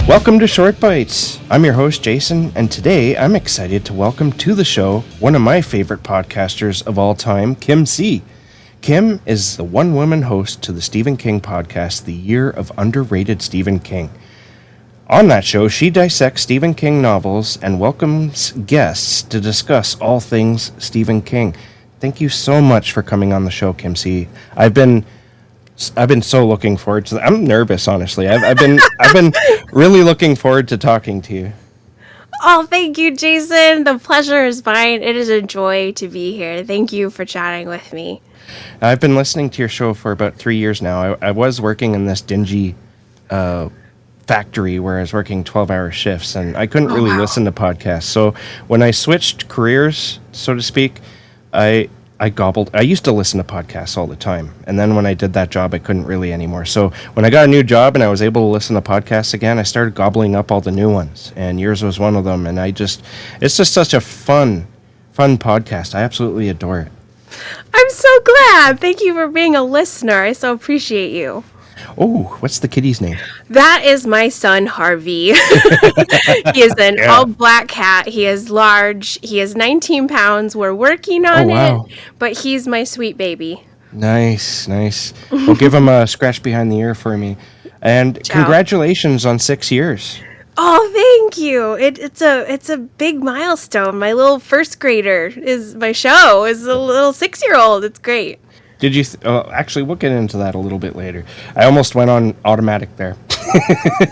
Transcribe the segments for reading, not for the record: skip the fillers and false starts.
Welcome to Short Bites. I'm your host, Jason, and today I'm excited to welcome to the show one of my favorite podcasters of all time, Kim C. Kim is the one-woman host to the Stephen King podcast, The Year of Underrated Stephen King. On that show, she dissects Stephen King novels and welcomes guests to discuss all things Stephen King. Thank you so much for coming on the show, Kim C. I've been so looking forward to that. I'm nervous, honestly. I've been really looking forward to talking to you. Oh, thank you, Jason. The pleasure is mine. It is a joy to be here. Thank you for chatting with me. I've been listening to your show for about 3 years now. I was working in this dingy factory where I was working 12-hour shifts, and I couldn't really listen to podcasts. So when I switched careers, so to speak, I used to listen to podcasts all the time. And then when I did that job, I couldn't really anymore. So when I got a new job and I was able to listen to podcasts again, I started gobbling up all the new ones. And yours was one of them. And it's just such a fun podcast. I absolutely adore it. I'm so glad. Thank you for being a listener. I so appreciate you. Oh, what's the kitty's name? That is my son, Harvey. He is an all-black cat. He is large. He is 19 pounds. We're working on it, but he's my sweet baby. Nice. Well, give him a scratch behind the ear for me. And congratulations on 6 years. Oh, thank you. It's a big milestone. My little first grader is my show. Is a little 6-year-old. It's great. Did you? Actually, we'll get into that a little bit later. I almost went on automatic there.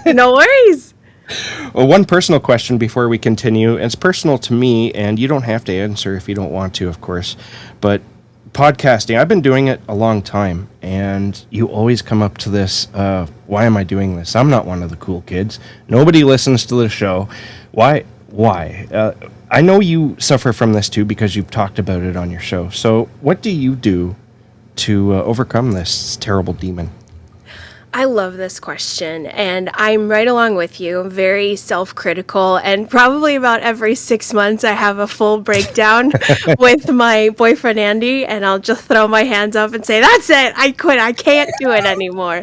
No worries. Well, one personal question before we continue. It's personal to me, and you don't have to answer if you don't want to, of course. But podcasting, I've been doing it a long time, and you always come up to this, why am I doing this? I'm not one of the cool kids. Nobody listens to the show. Why? I know you suffer from this too because you've talked about it on your show. So what do you do to overcome this terrible demon? I love this question, and I'm right along with you. I'm very self-critical, and probably about every 6 months I have a full breakdown with my boyfriend Andy, and I'll just throw my hands up and say, that's it, I quit, I can't do it anymore.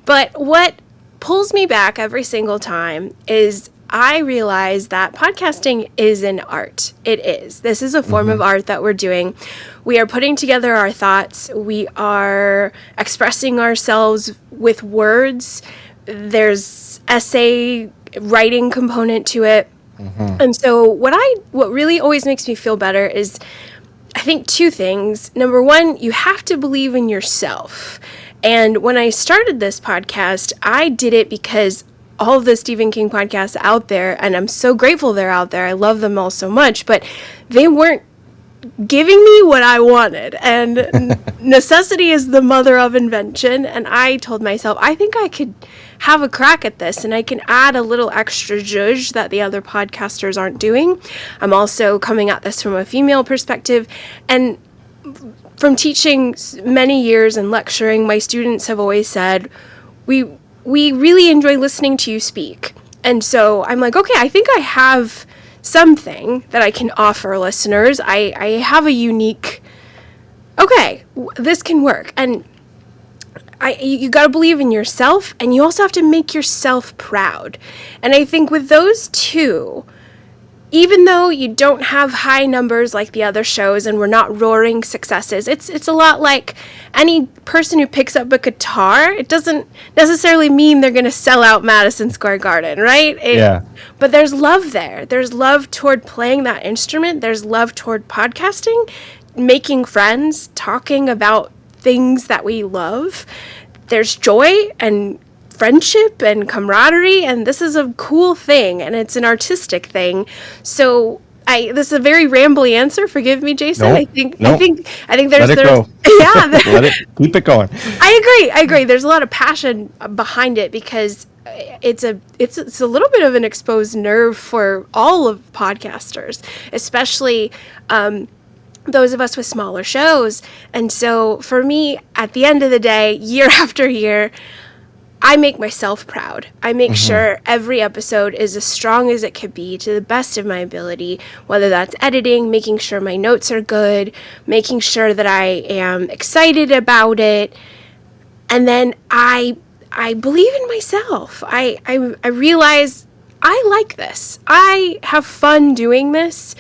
But what pulls me back every single time is I realize that podcasting is an art. It is. This is a form of art that we're doing. We are putting together our thoughts. We are expressing ourselves with words. There's essay writing component to it. And so what really always makes me feel better is, I think, 2 things. Number one, you have to believe in yourself. And when I started this podcast, I did it because all of the Stephen King podcasts out there, and I'm so grateful they're out there. I love them all so much, but they weren't giving me what I wanted. And necessity is the mother of invention. And I told myself, I think I could have a crack at this, and I can add a little extra zhuzh that the other podcasters aren't doing. I'm also coming at this from a female perspective. And from teaching many years and lecturing, my students have always said, we really enjoy listening to you speak. And so I'm like, okay, I think I have something that I can offer listeners. I have a unique, this can work. And you got to believe in yourself, and you also have to make yourself proud. And I think with those two, even though you don't have high numbers like the other shows and we're not roaring successes, it's a lot like any person who picks up a guitar. It doesn't necessarily mean they're going to sell out Madison Square Garden, right? But there's love there. There's love toward playing that instrument. There's love toward podcasting, making friends, talking about things that we love. There's joy and friendship and camaraderie, and this is a cool thing, and it's an artistic thing. So this is a very rambly answer. Forgive me, Jason. Nope. I think there's Let it go. Let it keep it going. I agree. There's a lot of passion behind it because it's a little bit of an exposed nerve for all of podcasters, especially those of us with smaller shows. And so for me, at the end of the day, year after year, I make myself proud. I make sure every episode is as strong as it could be to the best of my ability, whether that's editing, making sure my notes are good, making sure that I am excited about it. And then I believe in myself. I realize I like this. I have fun doing this.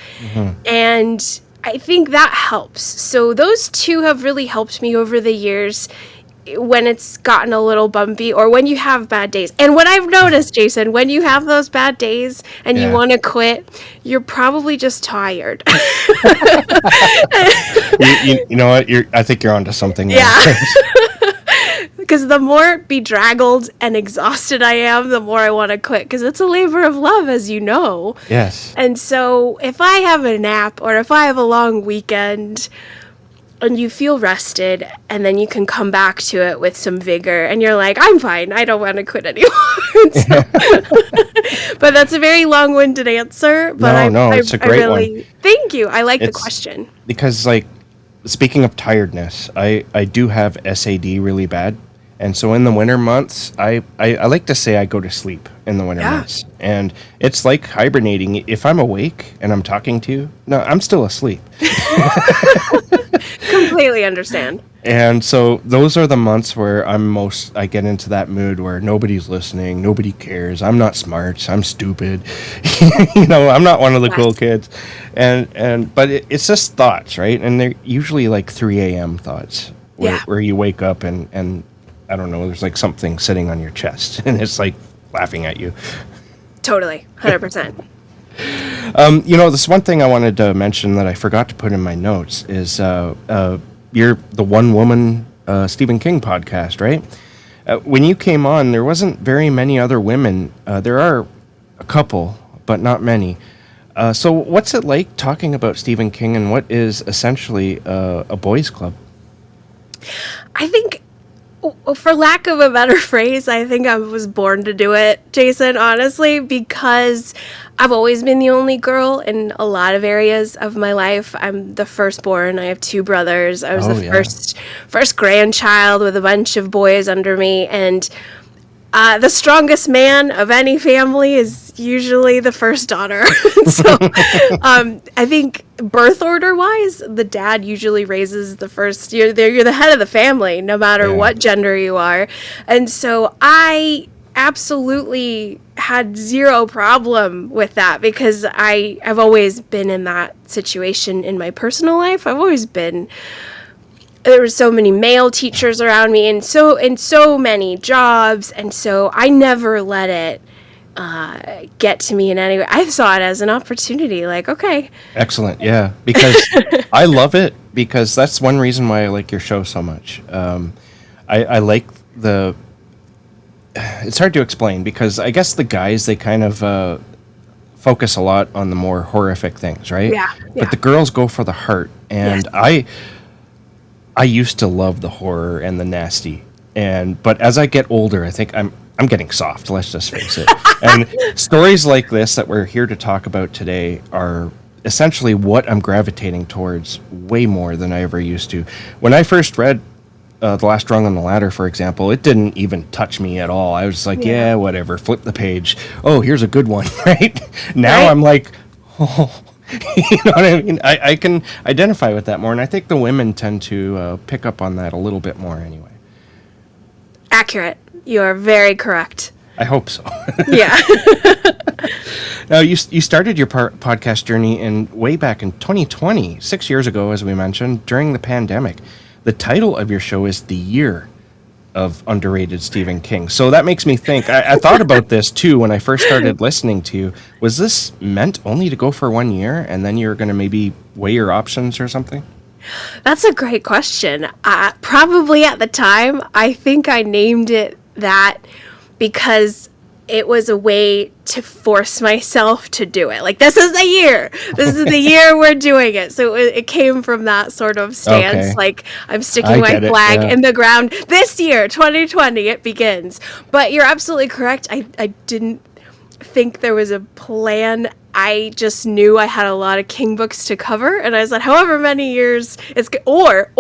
And I think that helps. So those two have really helped me over the years when it's gotten a little bumpy or when you have bad days. And what I've noticed, Jason, when you have those bad days and you Yeah. want to quit, you're probably just tired. You know what? I think you're onto something there. Yeah. Because the more bedraggled and exhausted I am, the more I want to quit. Because it's a labor of love, as you know. Yes. And so if I have a nap or if I have a long weekend and you feel rested and then you can come back to it with some vigor and you're like, I'm fine. I don't want to quit anymore. But that's a very long-winded answer. But No, it's a great one. Thank you. I like the It's question. because, like, speaking of tiredness, I do have SAD really bad. And so in the winter months, I like to say I go to sleep in the winter Yeah. months. And it's like hibernating. If I'm awake and I'm talking to you, no, I'm still asleep. Completely understand. And so those are the months where I get into that mood where nobody's listening, nobody cares. I'm not smart, I'm stupid. I'm not one of the cool Yes. kids. But it's just thoughts, right? And they're usually like 3 a.m. thoughts Yeah. where you wake up and I don't know, there's like something sitting on your chest and it's like laughing at you. Totally. 100%. This one thing I wanted to mention that I forgot to put in my notes is you're the One Woman Stephen King podcast, right? When you came on, there wasn't very many other women. There are a couple, but not many. So what's it like talking about Stephen King and what is essentially a boys' club? I think, for lack of a better phrase, I think I was born to do it, Jason, honestly, because I've always been the only girl in a lot of areas of my life. I'm the firstborn. I have two brothers. I was Oh, the yeah. first grandchild with a bunch of boys under me, and the strongest man of any family is usually the first daughter. So I think birth order wise, the dad usually raises the first. You're the head of the family, no matter Yeah. what gender you are. And so I absolutely had zero problem with that because I've always been in that situation in my personal life. I've always been. There were so many male teachers around me and so many jobs, and so I never let it get to me in any way. I saw it as an opportunity, like, okay. Excellent, yeah, because I love it because that's one reason why I like your show so much. I like it's hard to explain because I guess the guys, they kind of focus a lot on the more horrific things, right? Yeah. But the girls go for the heart, and Yes. I used to love the horror and the nasty, but as I get older, I think I'm getting soft. Let's just face it. And stories like this that we're here to talk about today are essentially what I'm gravitating towards way more than I ever used to. When I first read The Last Rung on the Ladder, for example, it didn't even touch me at all. I was like, yeah, whatever. Flip the page. Oh, here's a good one, right? Now Right. I'm like, oh. You know what I mean? I can identify with that more, and I think the women tend to pick up on that a little bit more anyway. Accurate. You are very correct. I hope so. Yeah. Now, you started your podcast journey way back in 2020, 6 years ago, as we mentioned, during the pandemic. The title of your show is The Year of Underrated Stephen King. So that makes me think, I thought about this too when I first started listening to you. Was this meant only to go for 1 year and then you're going to maybe weigh your options or something? That's a great question. Probably at the time, I think I named it that because it was a way to force myself to do it. Like, this is the year. This is the year we're doing it. So it came from that sort of stance. Okay. Like, I'm I sticking my get it, flag yeah. in the ground. This year, 2020, it begins. But you're absolutely correct. I didn't think there was a plan. I just knew I had a lot of King books to cover, and I said, however many years or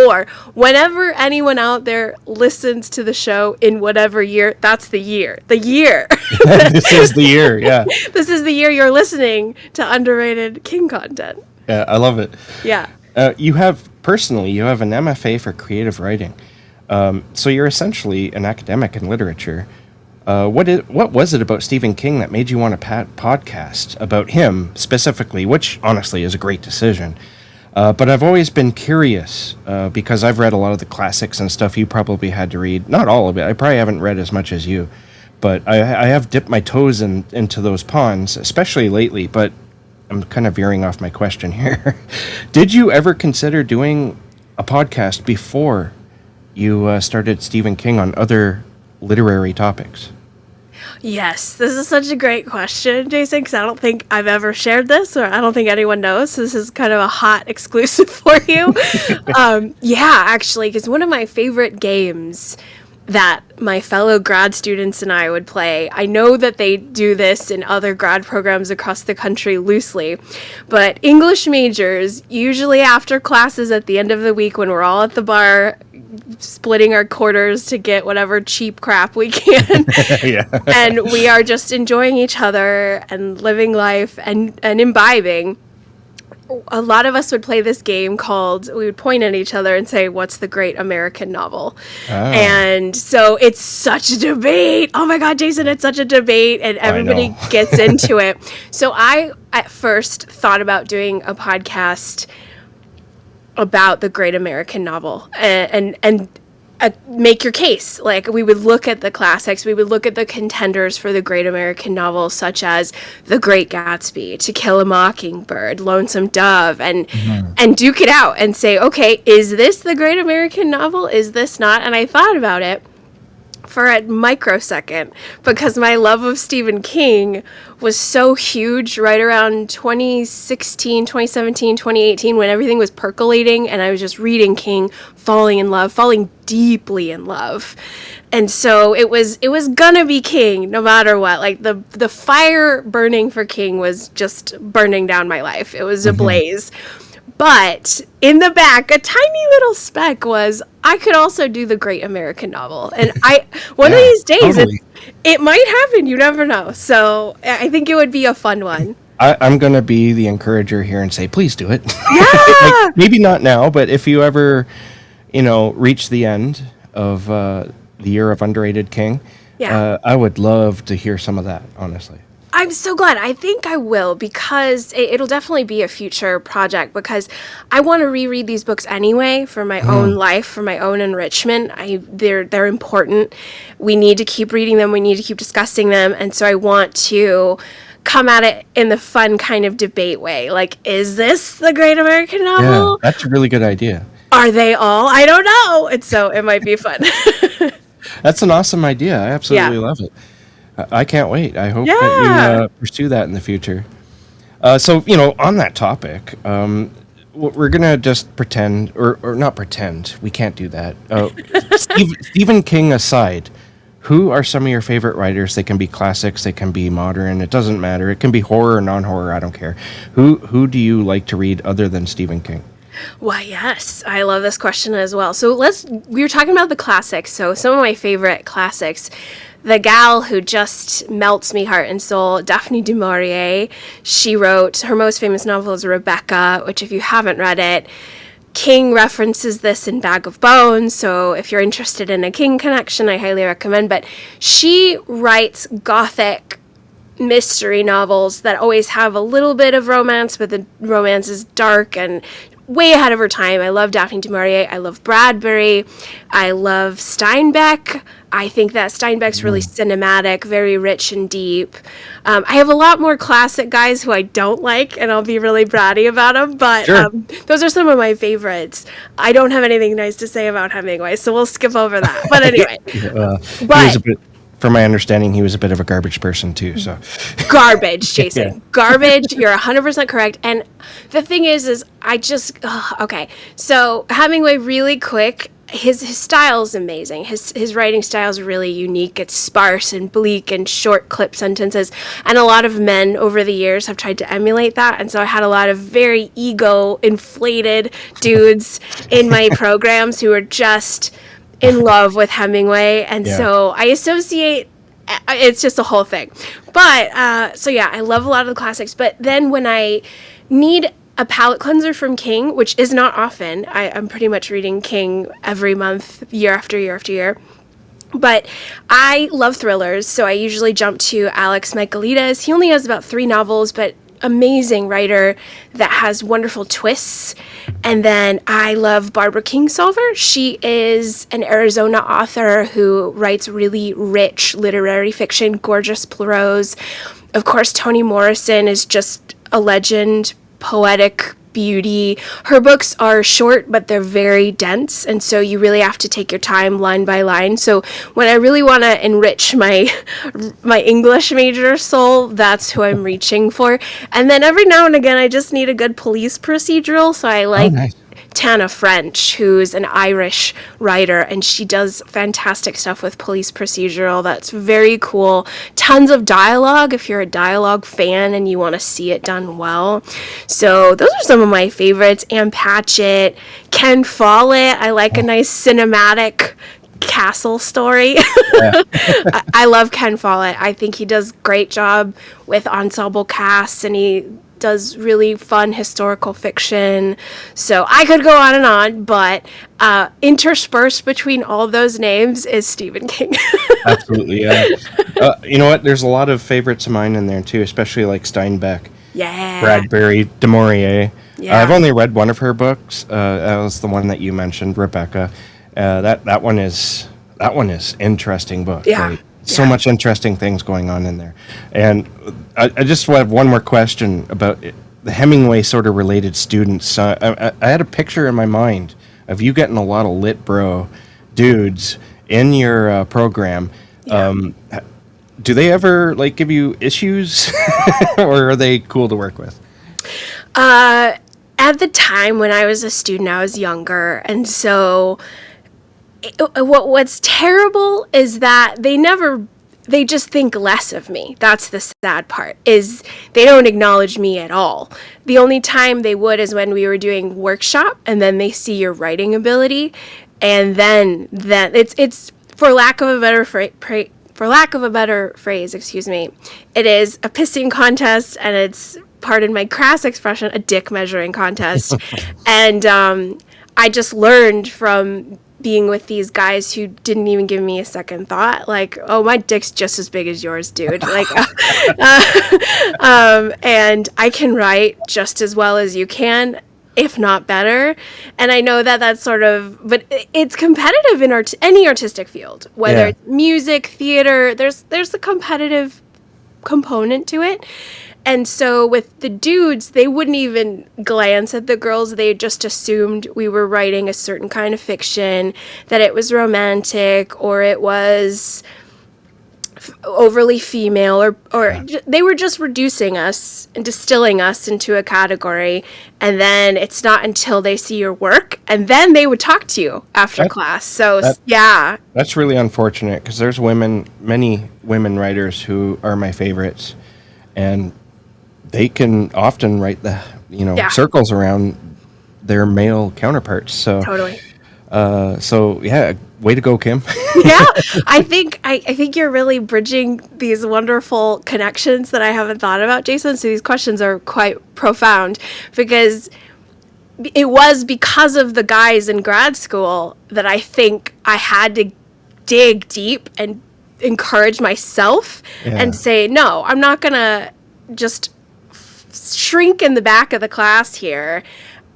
whenever anyone out there listens to the show in whatever year, that's the year. The year. This is the year, yeah. This is the year you're listening to underrated King content. Yeah, I love it. Yeah. You have an MFA for creative writing. So you're essentially an academic in literature. What was it about Stephen King that made you want to podcast about him specifically, which honestly is a great decision. But I've always been curious because I've read a lot of the classics and stuff you probably had to read. Not all of it. I probably haven't read as much as you. But I have dipped my toes into those ponds, especially lately. But I'm kind of veering off my question here. Did you ever consider doing a podcast before you started Stephen King on other literary topics? Yes, this is such a great question, Jason, because I don't think I've ever shared this, or I don't think anyone knows. So this is kind of a hot exclusive for you. Yeah, actually, because one of my favorite games that my fellow grad students and I would play, I know that they do this in other grad programs across the country loosely, but English majors, usually after classes at the end of the week when we're all at the bar, splitting our quarters to get whatever cheap crap we can. Yeah. And we are just enjoying each other and living life and imbibing. A lot of us would play this game called, we would point at each other and say, what's the great American novel? Oh. And so it's such a debate. Oh my God, Jason, it's such a debate, and everybody gets into it. So I, at first, thought about doing a podcast about the great American novel and make your case. Like, we would look at the classics, we would look at the contenders for the great American novel, such as The Great Gatsby, To Kill a Mockingbird, Lonesome Dove, and duke it out and say, okay, is this the great American novel? Is this not? And I thought about it for a microsecond because my love of Stephen King was so huge right around 2016, 2017, 2018 when everything was percolating and I was just reading King, falling in love, falling deeply in love. And so it was gonna be King no matter what. Like the fire burning for King was just burning down my life. It was a blaze. But in the back, a tiny little speck was, I could also do the great American novel. And one of these days, totally. It might happen. You never know. So I think it would be a fun one. I'm going to be the encourager here and say, please do it. Yeah. Like, maybe not now, but if you ever, reach the end of the year of underrated King, I would love to hear some of that, honestly. I'm so glad. I think I will because it'll definitely be a future project because I want to reread these books anyway for my own life, for my own enrichment. They're important. We need to keep reading them. We need to keep discussing them. And so I want to come at it in the fun kind of debate way. Like, is this the great American novel? Yeah, that's a really good idea. Are they all? I don't know. And so it might be fun. That's an awesome idea. I absolutely love it. I can't wait. I hope that you pursue that in the future. So, on that topic, we're going to just pretend, or not pretend, we can't do that. Stephen King aside, who are some of your favorite writers? They can be classics, they can be modern, it doesn't matter. It can be horror or non-horror, I don't care. Who do you like to read other than Stephen King? Why, yes. I love this question as well. So we were talking about the classics. So some of my favorite classics, the gal who just melts me heart and soul, Daphne du Maurier. She wrote, her most famous novel is Rebecca, which if you haven't read it, King references this in Bag of Bones. So if you're interested in a King connection, I highly recommend. But she writes gothic mystery novels that always have a little bit of romance, but the romance is dark and way ahead of her time. I love Daphne du Maurier. I love Bradbury. I love Steinbeck. I think that Steinbeck's really cinematic, very rich and deep. I have a lot more classic guys who I don't like, and I'll be really bratty about them, but those are some of my favorites. I don't have anything nice to say about Hemingway, so we'll skip over that. But anyway. From my understanding, he was a bit of a garbage person, too. So garbage, Jason. Garbage. You're 100% correct. And the thing is I just... okay. So Hemingway, really quick, his style is amazing. His writing style is really unique. It's sparse and bleak and short clip sentences. And a lot of men over the years have tried to emulate that. And so I had a lot of very ego-inflated dudes in my programs who are just in love with Hemingway, and so I associate, it's just a whole thing. But so I love a lot of the classics, but then when I need a palate cleanser from King, which is not often. I'm pretty much reading King every month, year after year after year. But I love thrillers, so I usually jump to Alex Michaelides. He only has about 3 novels, but amazing writer that has wonderful twists. And then I love Barbara Kingsolver. She is an Arizona author who writes really rich literary fiction, gorgeous prose. Of course, Toni Morrison is just a legend, poetic beauty. Her books are short, but they're very dense, and so you really have to take your time line by line. So when I really want to enrich my English major soul, that's who I'm reaching for. And then every now and again, I just need a good police procedural, so I like nice. Tana French, who's an Irish writer, and she does fantastic stuff with police procedural. That's very cool. Tons of dialogue if you're a dialogue fan and you want to see it done well. So those are some of my favorites. Ann Patchett, Ken Follett. I like a nice cinematic castle story. Yeah. I love Ken Follett. I think he does a great job with ensemble casts, and he does really fun historical fiction. So I could go on and on, but interspersed between all those names is Stephen King. Absolutely, yeah. You know what? There's a lot of favorites of mine in there too, especially like Steinbeck, Yeah. Bradbury, du Maurier. Yeah. I've only read one of her books. That was the one that you mentioned, Rebecca. That one is interesting book. Yeah. Right? So much interesting things going on in there. And I just have one more question about the Hemingway sort of related students. I had a picture in my mind of you getting a lot of lit bro dudes in your program. Yeah. Do they ever like give you issues or are they cool to work with? At the time when I was a student, I was younger, and so what's terrible is that they just think less of me. That's the sad part, is they don't acknowledge me at all. The only time they would is when we were doing workshop, and then they see your writing ability, and then it's for lack of a better phrase, excuse me, it is a pissing contest, and it's, pardon my crass expression, a dick measuring contest. And I just learned from being with these guys who didn't even give me a second thought, like, oh, my dick's just as big as yours, dude. Like, and I can write just as well as you can, if not better. And I know that that's sort of, but it's competitive in any artistic field, whether it's music, theater, there's a competitive component to it. And so with the dudes, they wouldn't even glance at the girls. They just assumed we were writing a certain kind of fiction, that it was romantic or it was overly female, or they were just reducing us and distilling us into a category. And then it's not until they see your work, and then they would talk to you after class. So yeah. That's really unfortunate, because there's many women writers who are my favorites, and they can often write the circles around their male counterparts. So totally. Way to go, Kim. Yeah, I think you're really bridging these wonderful connections that I haven't thought about, Jason. So these questions are quite profound, because it was because of the guys in grad school that I think I had to dig deep and encourage myself and say, no, I'm not gonna just shrink in the back of the class here.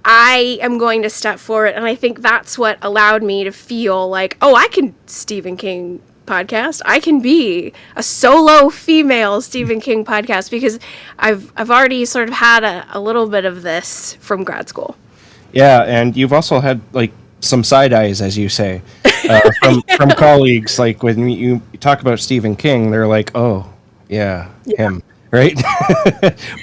I am going to step forward, and I think that's what allowed me to feel like, oh, I can Stephen King podcast. I can be a solo female Stephen King podcast, because I've already sort of had a little bit of this from grad school. Yeah, and you've also had like some side eyes, as you say, from colleagues. Like when you talk about Stephen King, they're like, oh, yeah. Him. Right?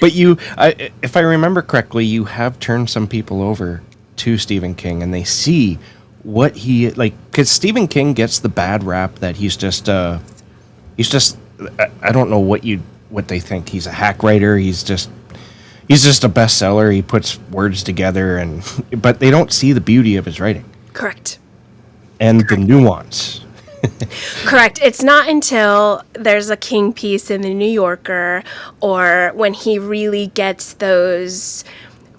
But if I remember correctly, you have turned some people over to Stephen King, and they see what he, like, because Stephen King gets the bad rap that he's just I don't know what they think. He's a hack writer. He's just a bestseller. He puts words together, but they don't see the beauty of his writing. Correct. And the nuance. Correct. It's not until there's a King piece in the New Yorker, or when he really gets those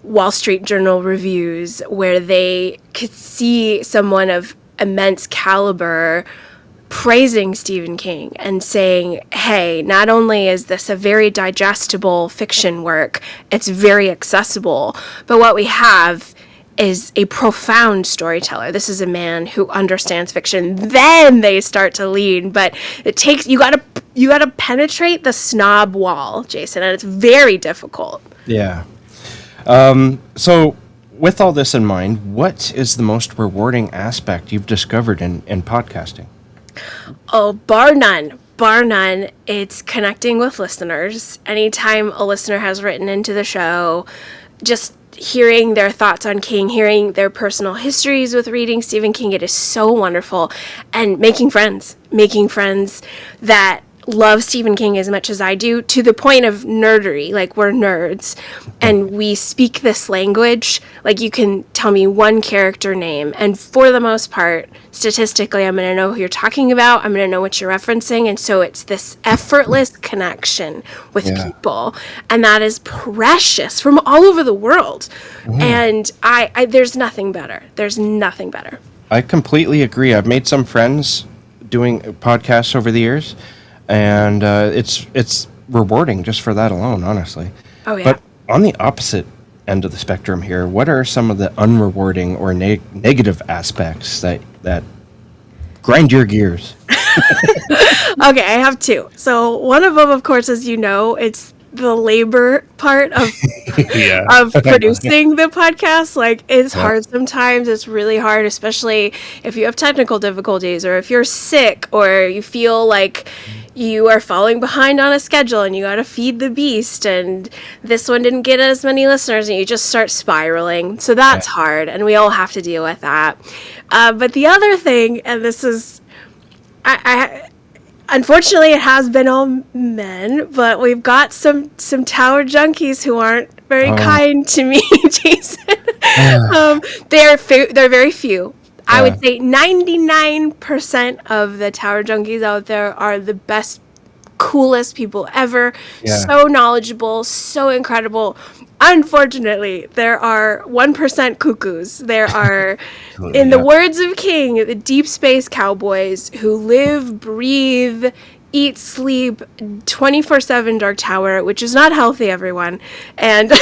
Wall Street Journal reviews where they could see someone of immense caliber praising Stephen King and saying, hey, not only is this a very digestible fiction work, it's very accessible, but what we have is a profound storyteller. This is a man who understands fiction. Then they start to lean, but it takes, you gotta penetrate the snob wall, Jason, and it's very difficult. Yeah. So with all this in mind, what is the most rewarding aspect you've discovered in podcasting? Oh, bar none. Bar none. It's connecting with listeners. Anytime a listener has written into the show, just hearing their thoughts on King, hearing their personal histories with reading Stephen King, it is so wonderful. And making friends that love Stephen King as much as I do, to the point of nerdery. Like, we're nerds and we speak this language. Like, you can tell me one character name, and for the most part, statistically, I'm going to know who you're talking about. I'm going to know what you're referencing. And so it's this effortless connection with people. And that is precious, from all over the world. And I there's nothing better. There's nothing better. I completely agree. I've made some friends doing podcasts over the years, and it's rewarding just for that alone, honestly. Oh, yeah. But on the opposite end of the spectrum here, what are some of the unrewarding or negative aspects that grind your gears? Okay, I have two. So one of them, of course, as you know, it's the labor part of of producing the podcast. Like, it's hard sometimes. It's really hard, especially if you have technical difficulties, or if you're sick, or you feel like you are falling behind on a schedule and you got to feed the beast, and this one didn't get as many listeners, and you just start spiraling. So that's hard, and we all have to deal with that. But the other thing, and this is, I unfortunately, it has been all men, but we've got some tower junkies who aren't very kind to me, Jason. They're very few. I would say 99% of the tower junkies out there are the best, coolest people ever. So knowledgeable, so incredible. Unfortunately, there are 1% cuckoos. There are, in the words of King, the deep space cowboys who live, breathe, eat, sleep 24/7 Dark Tower, which is not healthy, everyone. And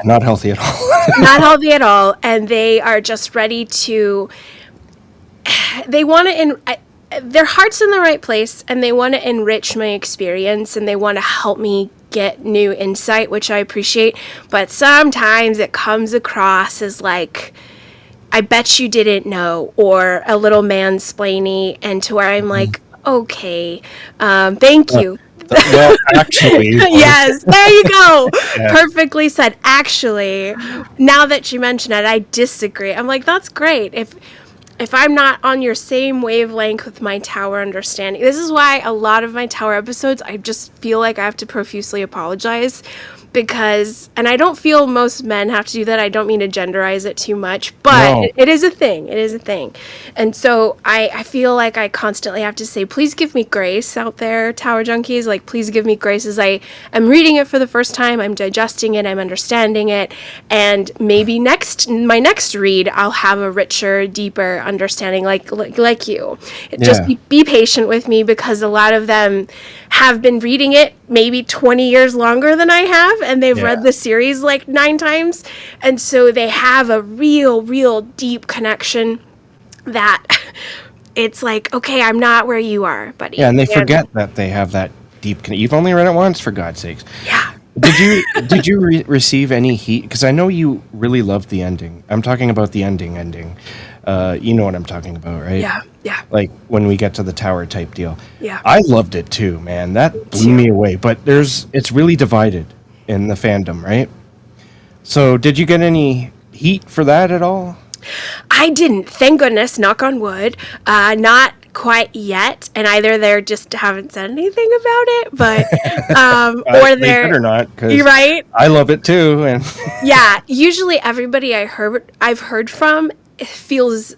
not healthy at all. Not healthy at all. And they are just ready to, they want to, their heart's in the right place, and they want to enrich my experience, and they want to help me get new insight, which I appreciate. But sometimes it comes across as like, I bet you didn't know, or a little mansplaining, and to where I'm like, okay, thank you. Well, actually. Yes, there you go. Perfectly said. Actually, now that you mention it, I disagree. I'm like, that's great. If I'm not on your same wavelength with my tower understanding, this is why a lot of my tower episodes, I just feel like I have to profusely apologize, because, and I don't feel most men have to do that. I don't mean to genderize it too much, but it is a thing. It is a thing. And so I feel like I constantly have to say, please give me grace out there, tower junkies. Like, please give me grace as I am reading it for the first time. I'm digesting it. I'm understanding it. And maybe my next read, I'll have a richer, deeper understanding like you. Just be patient with me, because a lot of them have been reading it maybe 20 years longer than I have, and they've read the series like 9 times, and so they have a real deep connection that it's like, okay, I'm not where you are, buddy. Yeah, and they forget that they have that deep you've only read it once, for God's sakes. Yeah. Did you receive any heat? Because I know you really loved the ending. I'm talking about the ending. You know what I'm talking about, right? Yeah. Like when we get to the tower type deal. Yeah. I loved it too, man. That blew me away. But it's really divided in the fandom, right? So did you get any heat for that at all? I didn't. Thank goodness. Knock on wood. Not quite yet, and either they just haven't said anything about it, but or they better not, 'cause you're right. I love it too, and yeah. Usually, everybody I've heard from feels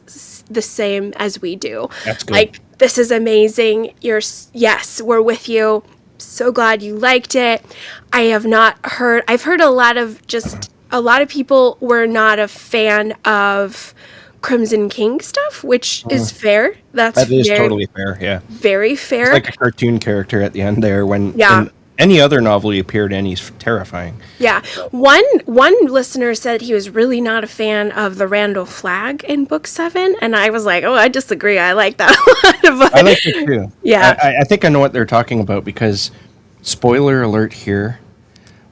the same as we do. That's good. Like, this is amazing. Yes, we're with you. So glad you liked it. I've heard a lot of just a lot of people were not a fan of Crimson King stuff, which is fair. That's That is very, totally fair, yeah. very It's fair. like a cartoon character at the end there when Yeah. in any other novel he appeared in, he's terrifying. Yeah. One listener said he was really not a fan of the Randall flag in book 7, and I was like, "Oh, I disagree. I like that a lot." I like it too. Yeah. I think I know what they're talking about because, spoiler alert here,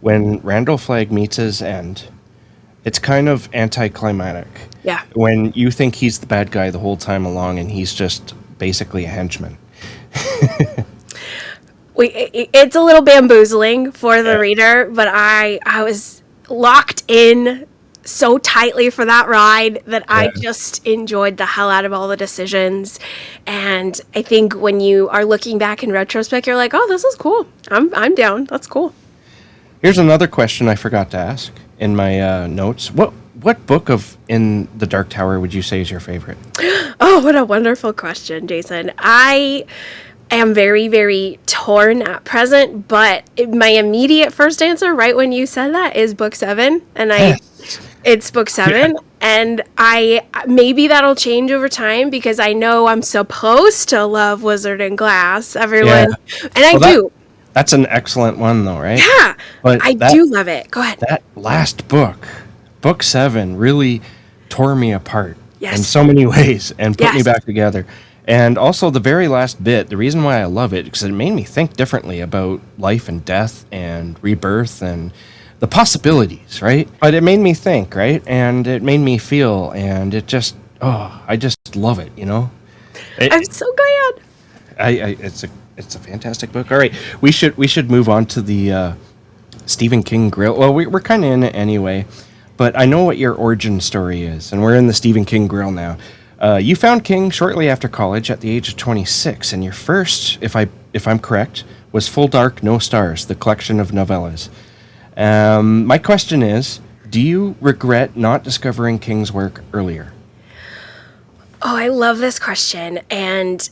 when Randall Flagg meets his end, it's kind of anticlimactic. Yeah. When you think he's the bad guy the whole time along and he's just basically a henchman. It's a little bamboozling for the reader, but I was locked in so tightly for that ride that I just enjoyed the hell out of all the decisions. And I think when you are looking back in retrospect, you're like, "Oh, this is cool. I'm down. That's cool." Here's another question I forgot to ask in my notes. What book of In the Dark Tower would you say is your favorite? Oh, what a wonderful question, Jason. I am very, very torn at present, but my immediate first answer, right when you said that, is book 7, and it's book 7, and maybe that'll change over time because I know I'm supposed to love Wizard and Glass, everyone, and I do. That's an excellent one, though, right? Yeah, but I do love it. Go ahead. That last book, book 7, really tore me apart in so many ways and put me back together. And also the very last bit, the reason why I love it, because it made me think differently about life and death and rebirth and the possibilities, right? But it made me think, right? And it made me feel, and it just, I just love it, you know? I'm so glad. It's a fantastic book. All right, we should move on to the Stephen King grill. Well, we're kind of in it anyway, but I know what your origin story is, and we're in the Stephen King grill now. You found King shortly after college at the age of 26, and your first, if I'm correct, was Full Dark, No Stars, the collection of novellas. My question is, do you regret not discovering King's work earlier? Oh, I love this question, and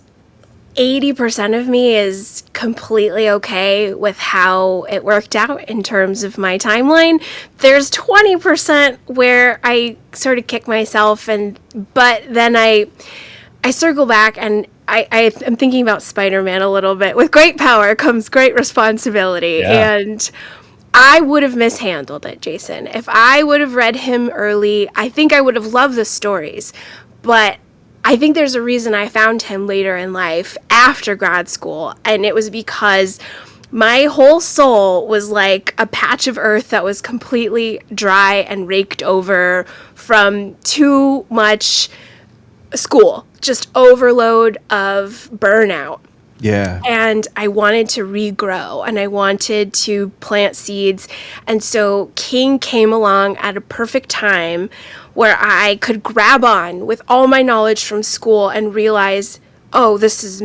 80% of me is completely okay with how it worked out in terms of my timeline. There's 20% where I sort of kick myself, but then I circle back and I'm thinking about Spider-Man a little bit. With great power comes great responsibility, and I would have mishandled it, Jason. If I would have read him early, I think I would have loved the stories, but I think there's a reason I found him later in life after grad school, and it was because my whole soul was like a patch of earth that was completely dry and raked over from too much school, just overload of burnout. Yeah. And I wanted to regrow and I wanted to plant seeds. And so King came along at a perfect time where I could grab on with all my knowledge from school and realize, oh, this is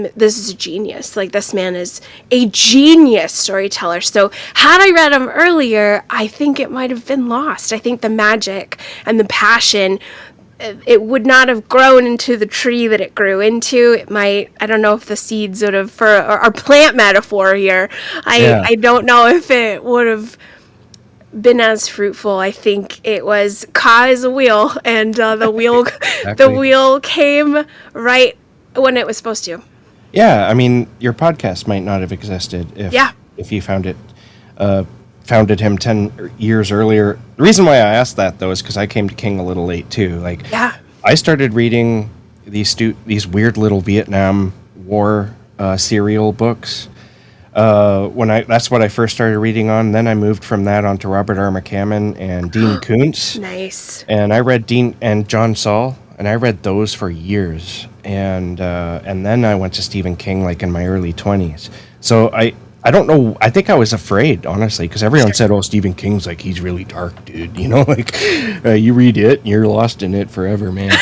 a genius. Like, this man is a genius storyteller. So had I read him earlier, I think it might have been lost. I think the magic and the passion, it would not have grown into the tree that it grew into. It might, I don't know if the seeds would have, for our plant metaphor here, I don't know if it would have been as fruitful. I think it was cause a wheel, and the wheel the wheel came right when it was supposed to. Yeah, I mean, your podcast might not have existed if you founded him 10 years earlier. The reason why I asked that, though, is because I came to King a little late, too. I started reading these weird little Vietnam War serial books. That's what I first started reading on. Then I moved from that on to Robert R. McCammon and Dean Koontz. Nice. And I read Dean and John Saul, and I read those for years. And then I went to Stephen King in my early 20s. So I don't know. I think I was afraid, honestly, because everyone said, "Oh, Stephen King's he's really dark, dude." You know, you read it, and you're lost in it forever, man.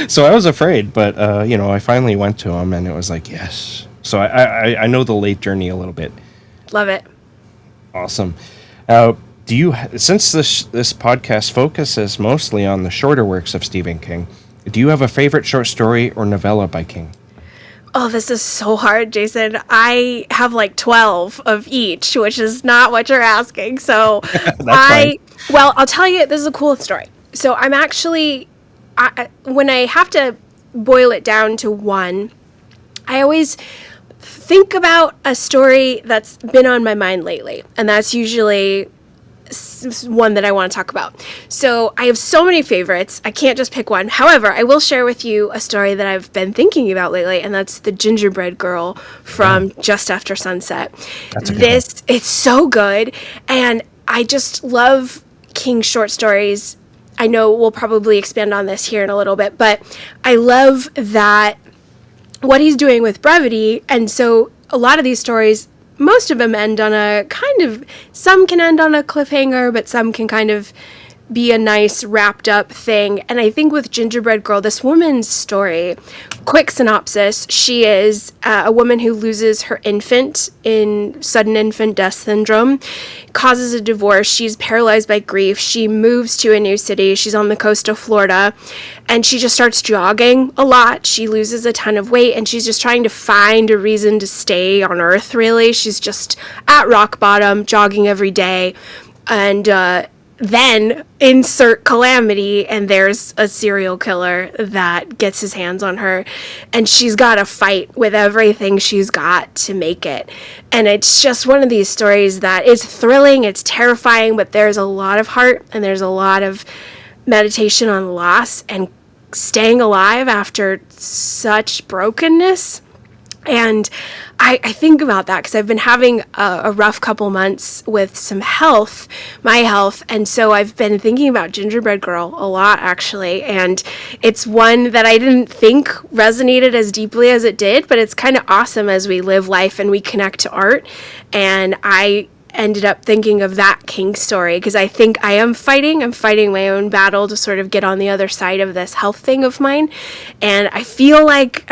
So I was afraid, but I finally went to him, and it was yes. So I know the late journey a little bit. Love it. Awesome. Since this podcast focuses mostly on the shorter works of Stephen King, do you have a favorite short story or novella by King? Oh, this is so hard, Jason. I have like 12 of each, which is not what you're asking. So That's fine. well, I'll tell you, this is a cool story. So I'm actually, when I have to boil it down to one, I always think about a story that's been on my mind lately. And that's usually one that I want to talk about. So I have so many favorites. I can't just pick one. However, I will share with you a story that I've been thinking about lately, and that's the gingerbread girl from Just After Sunset. That's a good one. It's so good, and I just love King's short stories. I know we'll probably expand on this here in a little bit, but I love that what he's doing with brevity, and so a lot of these stories, most of them end on a kind of, some can end on a cliffhanger, but some can kind of be a nice wrapped up thing. And I think with Gingerbread Girl, this woman's story, quick synopsis, she is a woman who loses her infant in sudden infant death syndrome, causes a divorce. She's paralyzed by grief. She moves to a new city. She's on the coast of Florida, and she just starts jogging a lot. She loses a ton of weight, and she's just trying to find a reason to stay on Earth, really. She's just at rock bottom, jogging every day. And then insert calamity, and there's a serial killer that gets his hands on her, and she's got to fight with everything she's got to make it. And it's just one of these stories that is thrilling, it's terrifying, but there's a lot of heart, and there's a lot of meditation on loss and staying alive after such brokenness. And I think about that because I've been having a rough couple months with some health, my health, and so I've been thinking about Gingerbread Girl a lot, actually, and it's one that I didn't think resonated as deeply as it did, but it's kind of awesome as we live life and we connect to art, and I ended up thinking of that King story because I think I'm fighting my own battle to sort of get on the other side of this health thing of mine, and I feel like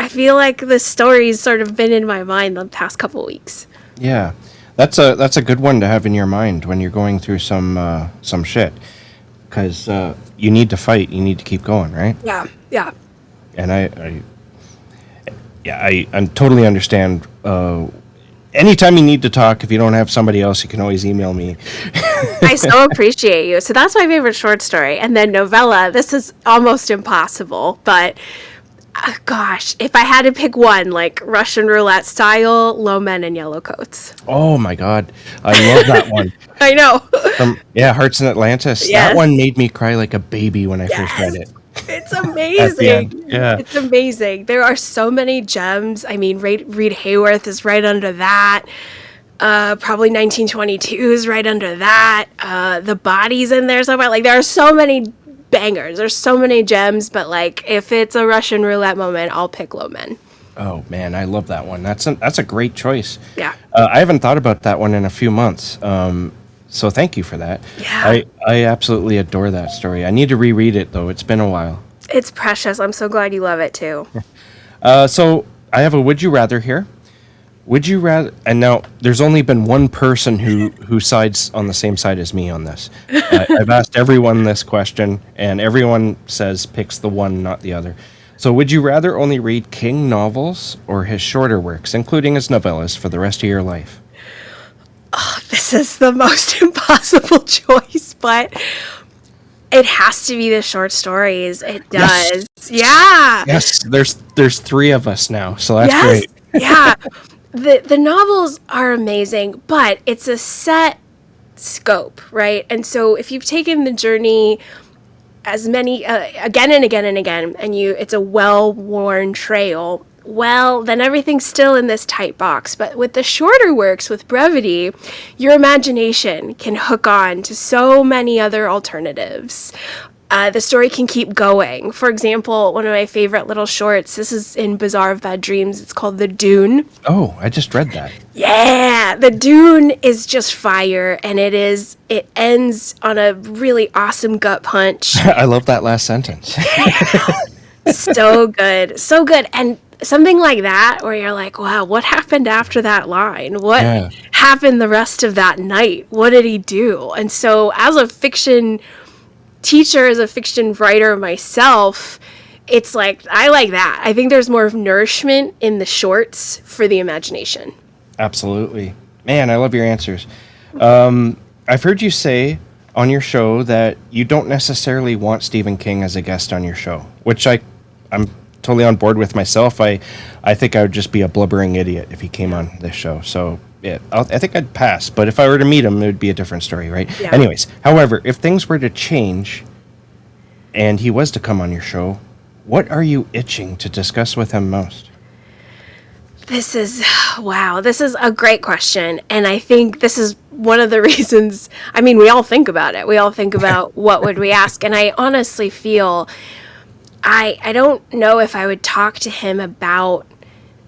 this story's sort of been in my mind the past couple weeks. Yeah, that's a good one to have in your mind when you're going through some shit, because you need to fight, you need to keep going, right? Yeah. And I totally understand. Anytime you need to talk, if you don't have somebody else, you can always email me. I so appreciate you. So that's my favorite short story. And then novella, this is almost impossible, but gosh, if I had to pick one, like Russian roulette style, Low Men in Yellow Coats. Oh my God, I love that one. I know. Hearts in Atlantis. Yes. That one made me cry like a baby when I first read it. It's amazing. Yeah. It's amazing. There are so many gems. I mean, Reed Hayworth is right under that. Probably 1922 is right under that. The Body's in there somewhere. Like, there are so many bangers. There's so many gems, but like, if it's a Russian roulette moment, I'll pick Low Men. Oh man, I love that one. That's a great choice. Yeah. I haven't thought about that one in a few months. So thank you for that. Yeah. I absolutely adore that story. I need to reread it though. It's been a while. It's precious. I'm so glad you love it too. So I have a would you rather here. Would you rather? And now there's only been one person who sides on the same side as me on this. I've asked everyone this question, and everyone picks the one, not the other. So would you rather only read King novels or his shorter works, including his novellas, for the rest of your life? Oh, this is the most impossible choice, but it has to be the short stories. It does. Yes. Yeah. Yes, there's three of us now, so that's Yes. great. Yeah. The novels are amazing, but it's a set scope, right? And so if you've taken the journey as many again and again and again, and it's a well-worn trail, well, then everything's still in this tight box. But with the shorter works, with brevity, your imagination can hook on to so many other alternatives. The story can keep going. For example, one of my favorite little shorts, this is in Bazaar of Bad Dreams, it's called The Dune. Oh, I just read that. Yeah, The Dune is just fire, and it ends on a really awesome gut punch. I love that last sentence. So good. So good. And something like that where you're like, wow, what happened after that line? What happened the rest of that night? What did he do? And so as a fiction teacher, as a fiction writer myself, it's like, I like that. I think there's more nourishment in the shorts for the imagination. Absolutely. Man, I love your answers. I've heard you say on your show that you don't necessarily want Stephen King as a guest on your show, which I'm totally on board with myself. I think I would just be a blubbering idiot if he came on this show. So yeah, I think I'd pass. But if I were to meet him, it would be a different story, right? Yeah. Anyways, however, if things were to change and he was to come on your show, what are you itching to discuss with him most? This is a great question. And I think this is one of the reasons, I mean, we all think about it. We all think about what would we ask. And I honestly feel, I don't know if I would talk to him about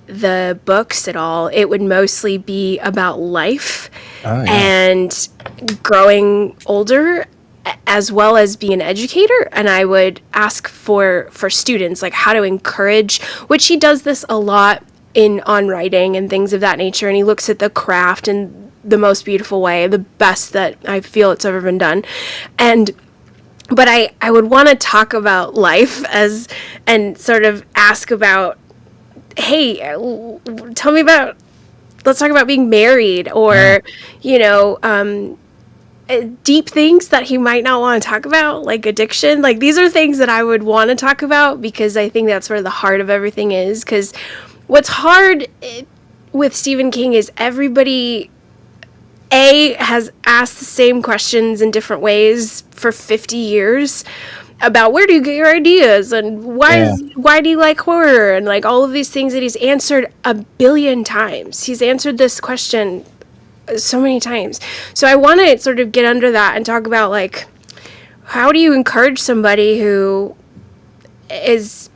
the books at all. It would mostly be about life and growing older, as well as be an educator. And I would ask for students, like how to encourage, which he does this a lot on writing and things of that nature. And he looks at the craft in the most beautiful way, the best that I feel it's ever been done. But I would want to talk about life and sort of ask about, hey, let's talk about being married, or, deep things that he might not want to talk about, like addiction. Like, these are things that I would want to talk about, because I think that's where the heart of everything is. Because what's hard with Stephen King is everybody has asked the same questions in different ways for 50 years about where do you get your ideas, and why do you like horror, and like all of these things that he's answered a billion times. He's answered this question so many times. So I want to sort of get under that and talk about, like, how do you encourage somebody who thinks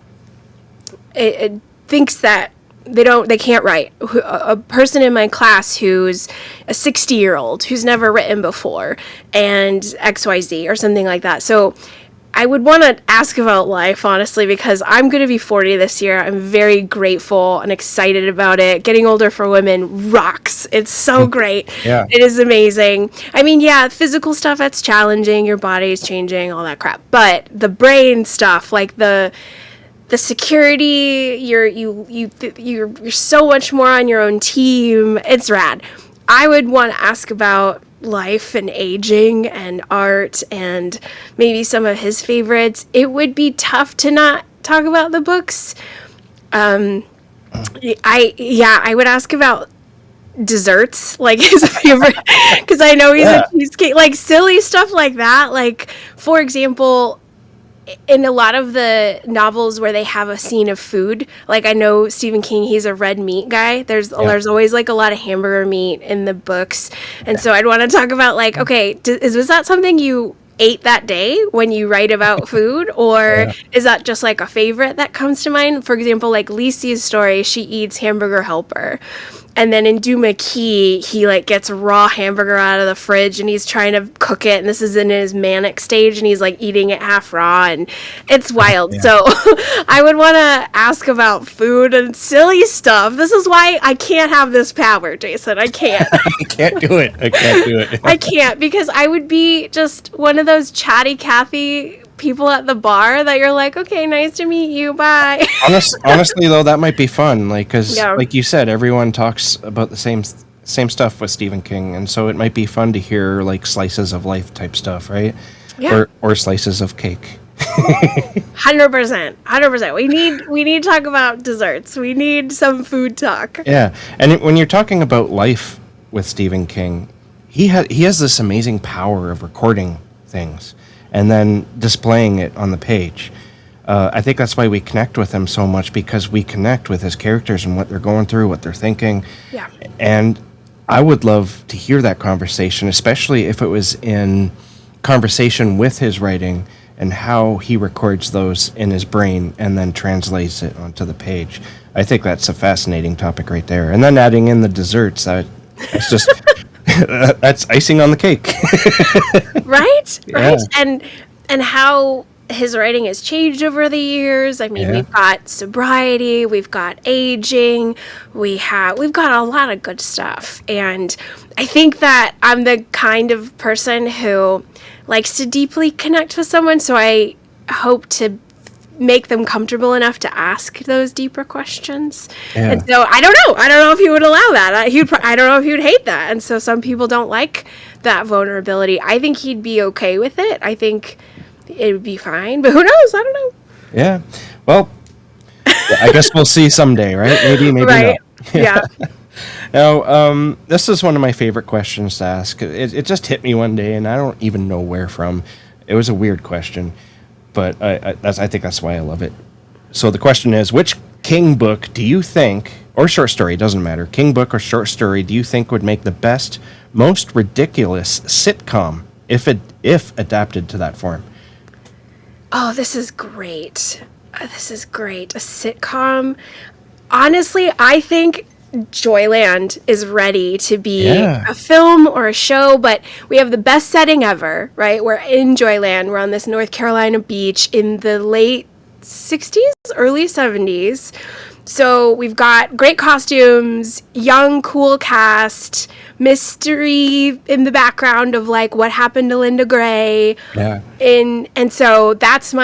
that they can't write. A person in my class who's a 60-year-old who's never written before, and XYZ or something like that. So I would want to ask about life, honestly, because I'm going to be 40 this year. I'm very grateful and excited about it. Getting older for women rocks. It's so great. Yeah. It is amazing. I mean, yeah, physical stuff, that's challenging. Your body's changing, all that crap. But the brain stuff, like the security, you're so much more on your own team. It's rad. I would want to ask about life and aging and art and maybe some of his favorites. It would be tough to not talk about the books. I would ask about desserts, like his favorite, because I know he's a cheesecake, like silly stuff like that. Like, for example, in a lot of the novels where they have a scene of food, like I know Stephen King, he's a red meat guy. There's always like a lot of hamburger meat in the books. And so I'd want to talk about, like, okay, was that something you ate that day when you write about food? Or is that just like a favorite that comes to mind? For example, like Lisi's story, she eats hamburger helper. And then in Do McKee, he like gets raw hamburger out of the fridge and he's trying to cook it. And this is in his manic stage and he's like eating it half raw and it's wild. So I would want to ask about food and silly stuff. This is why I can't have this power, Jason. I can't. I can't do it. I can't, because I would be just one of those chatty Cathy people at the bar that you're like, okay, nice to meet you, bye. Honestly, though, that might be fun, like, because like you said, everyone talks about the same stuff with Stephen King, and so it might be fun to hear like slices of life type stuff, right? Or slices of cake. 100%. We need to talk about desserts. We need some food talk. Yeah, and when you're talking about life with Stephen King, he has this amazing power of recording things and then displaying it on the page. I think that's why we connect with him so much, because we connect with his characters and what they're going through, what they're thinking. Yeah. And I would love to hear that conversation, especially if it was in conversation with his writing and how he records those in his brain and then translates it onto the page. I think that's a fascinating topic right there. And then adding in the desserts, it's just... that's icing on the cake. Right? And how his writing has changed over the years. I mean, we've got sobriety, we've got aging, we've got a lot of good stuff. And I think that I'm the kind of person who likes to deeply connect with someone, so I hope to make them comfortable enough to ask those deeper questions. Yeah. And so I don't know. I don't know if he would allow that. I don't know if he would hate that. And so some people don't like that vulnerability. I think he'd be okay with it. I think it would be fine. But who knows? I don't know. Yeah. Well, I guess we'll see someday, right? Maybe Right. not. Yeah. Now, this is one of my favorite questions to ask. It just hit me one day, and I don't even know where from. It was a weird question, but I think that's why I love it. So the question is, which King book do you think, or short story, doesn't matter, King book or short story, do you think would make the best, most ridiculous sitcom if adapted to that form? Oh, this is great. This is great. A sitcom. Honestly, I think Joyland is ready to be a film or a show, but we have the best setting ever, right? We're in Joyland. We're on this North Carolina beach in the late 60s, early 70s. So we've got great costumes, young, cool cast, mystery in the background of like what happened to Linda Gray. Yeah. And so that's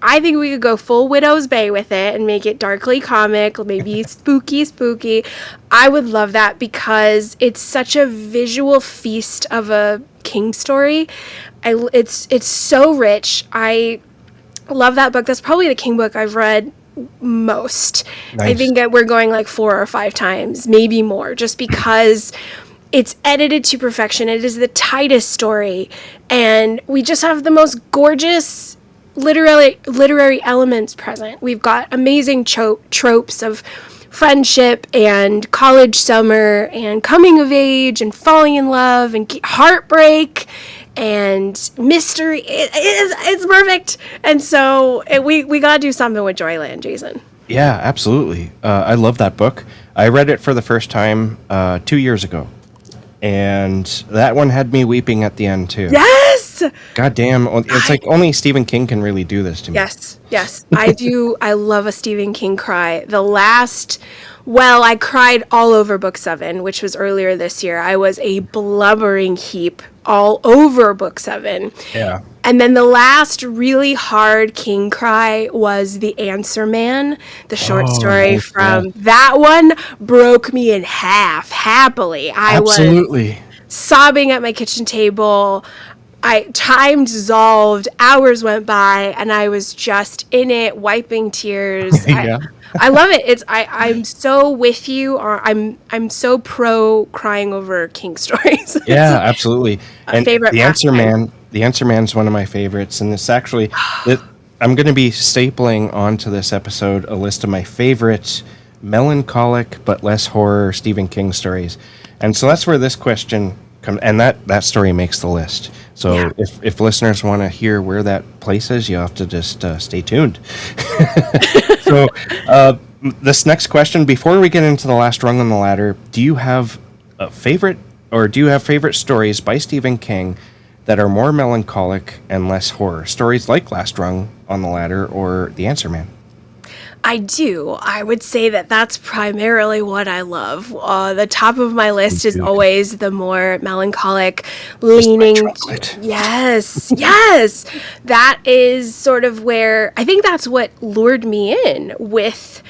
I think we could go full Widow's Bay with it and make it darkly comic, maybe spooky. I would love that because it's such a visual feast of a King story. It's so rich. I love that book. That's probably the King book I've read most. Nice. I think that we're going like 4 or 5 times, maybe more, just because it's edited to perfection. It is the tightest story, and we just have the most gorgeous literary elements present. We've got amazing tropes of friendship and college summer and coming of age and falling in love and heartbreak and mystery. It's perfect. And so we got to do something with Joyland, Jason. Yeah, absolutely. I love that book. I read it for the first time 2 years ago, and that one had me weeping at the end too. Yes! God damn. It's like only Stephen King can really do this to me. Yes. I do. I love a Stephen King cry. I cried all over Book 7, which was earlier this year. I was a blubbering heap all over Book 7. Yeah. And then the last really hard King cry was The Answer Man, the short story from that one broke me in half happily. Absolutely. I was sobbing at my kitchen table. Time dissolved, hours went by, and I was just in it, wiping tears. Yeah. I love it. I'm so with you, or I'm so pro crying over King stories. Yeah, absolutely. And favorite The Answer Man's one of my favorites, and it's actually I'm going to be stapling onto this episode a list of my favorite melancholic but less horror Stephen King stories. And so that's where this question comes, and that story makes the list. So if listeners want to hear where that place is, you have to just stay tuned. So this next question, before we get into the last rung on the ladder, do you have favorite stories by Stephen King that are more melancholic and less horror? Stories like Last Rung on the Ladder or The Answer Man? I do. I would say that that's primarily what I love. The top of my list is always the more melancholic, leaning. Yes. That is sort of where I think that's what lured me in with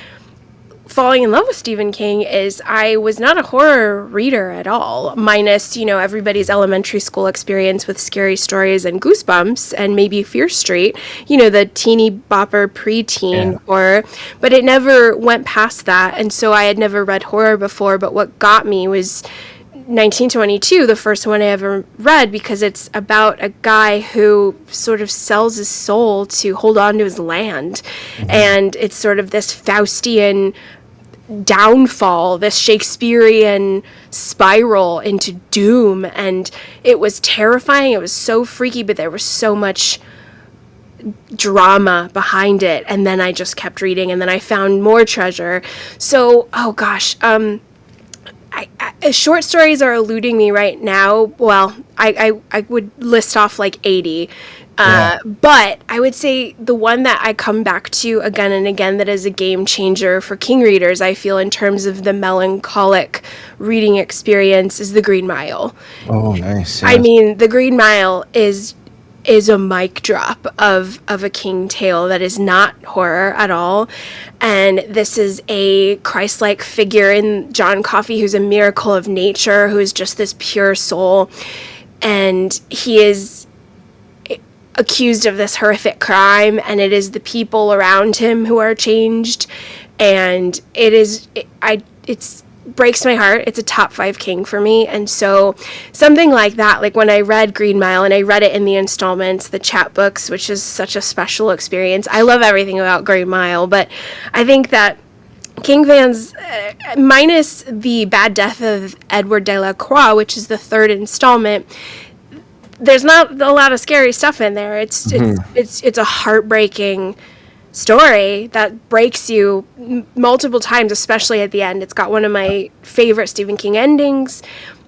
falling in love with Stephen King. Is I was not a horror reader at all, minus, everybody's elementary school experience with Scary Stories and Goosebumps and maybe Fear Street, the teeny bopper preteen horror, but it never went past that. And so I had never read horror before, but what got me was 1922, the first one I ever read, because it's about a guy who sort of sells his soul to hold on to his land. Mm-hmm. And it's sort of this Faustian downfall, this Shakespearean spiral into doom. And it was terrifying. It was so freaky, but there was so much drama behind it. And then I just kept reading, and then I found more treasure. So, short stories are eluding me right now. Well, I would list off like 80. But I would say the one that I come back to again and again that is a game changer for King readers, I feel, in terms of the melancholic reading experience, is The Green Mile. Oh, nice. Yes. I mean, The Green Mile is is a mic drop of a king tale that is not horror at all. And this is a Christ-like figure in John Coffey, who's a miracle of nature, who is just this pure soul. And he is accused of this horrific crime, and it is the people around him who are changed. And it's breaks my heart. It's a top 5 king for me. And so something like that, like when I read Green Mile, and I read it in the installments, the chapbooks, which is such a special experience. I love everything about Green Mile, but I think that King fans, minus the bad death of Edward de la Croix, which is the 3rd installment, there's not a lot of scary stuff in there. It's a heartbreaking story that breaks you multiple times, especially at the end. It's got one of my favorite Stephen King endings,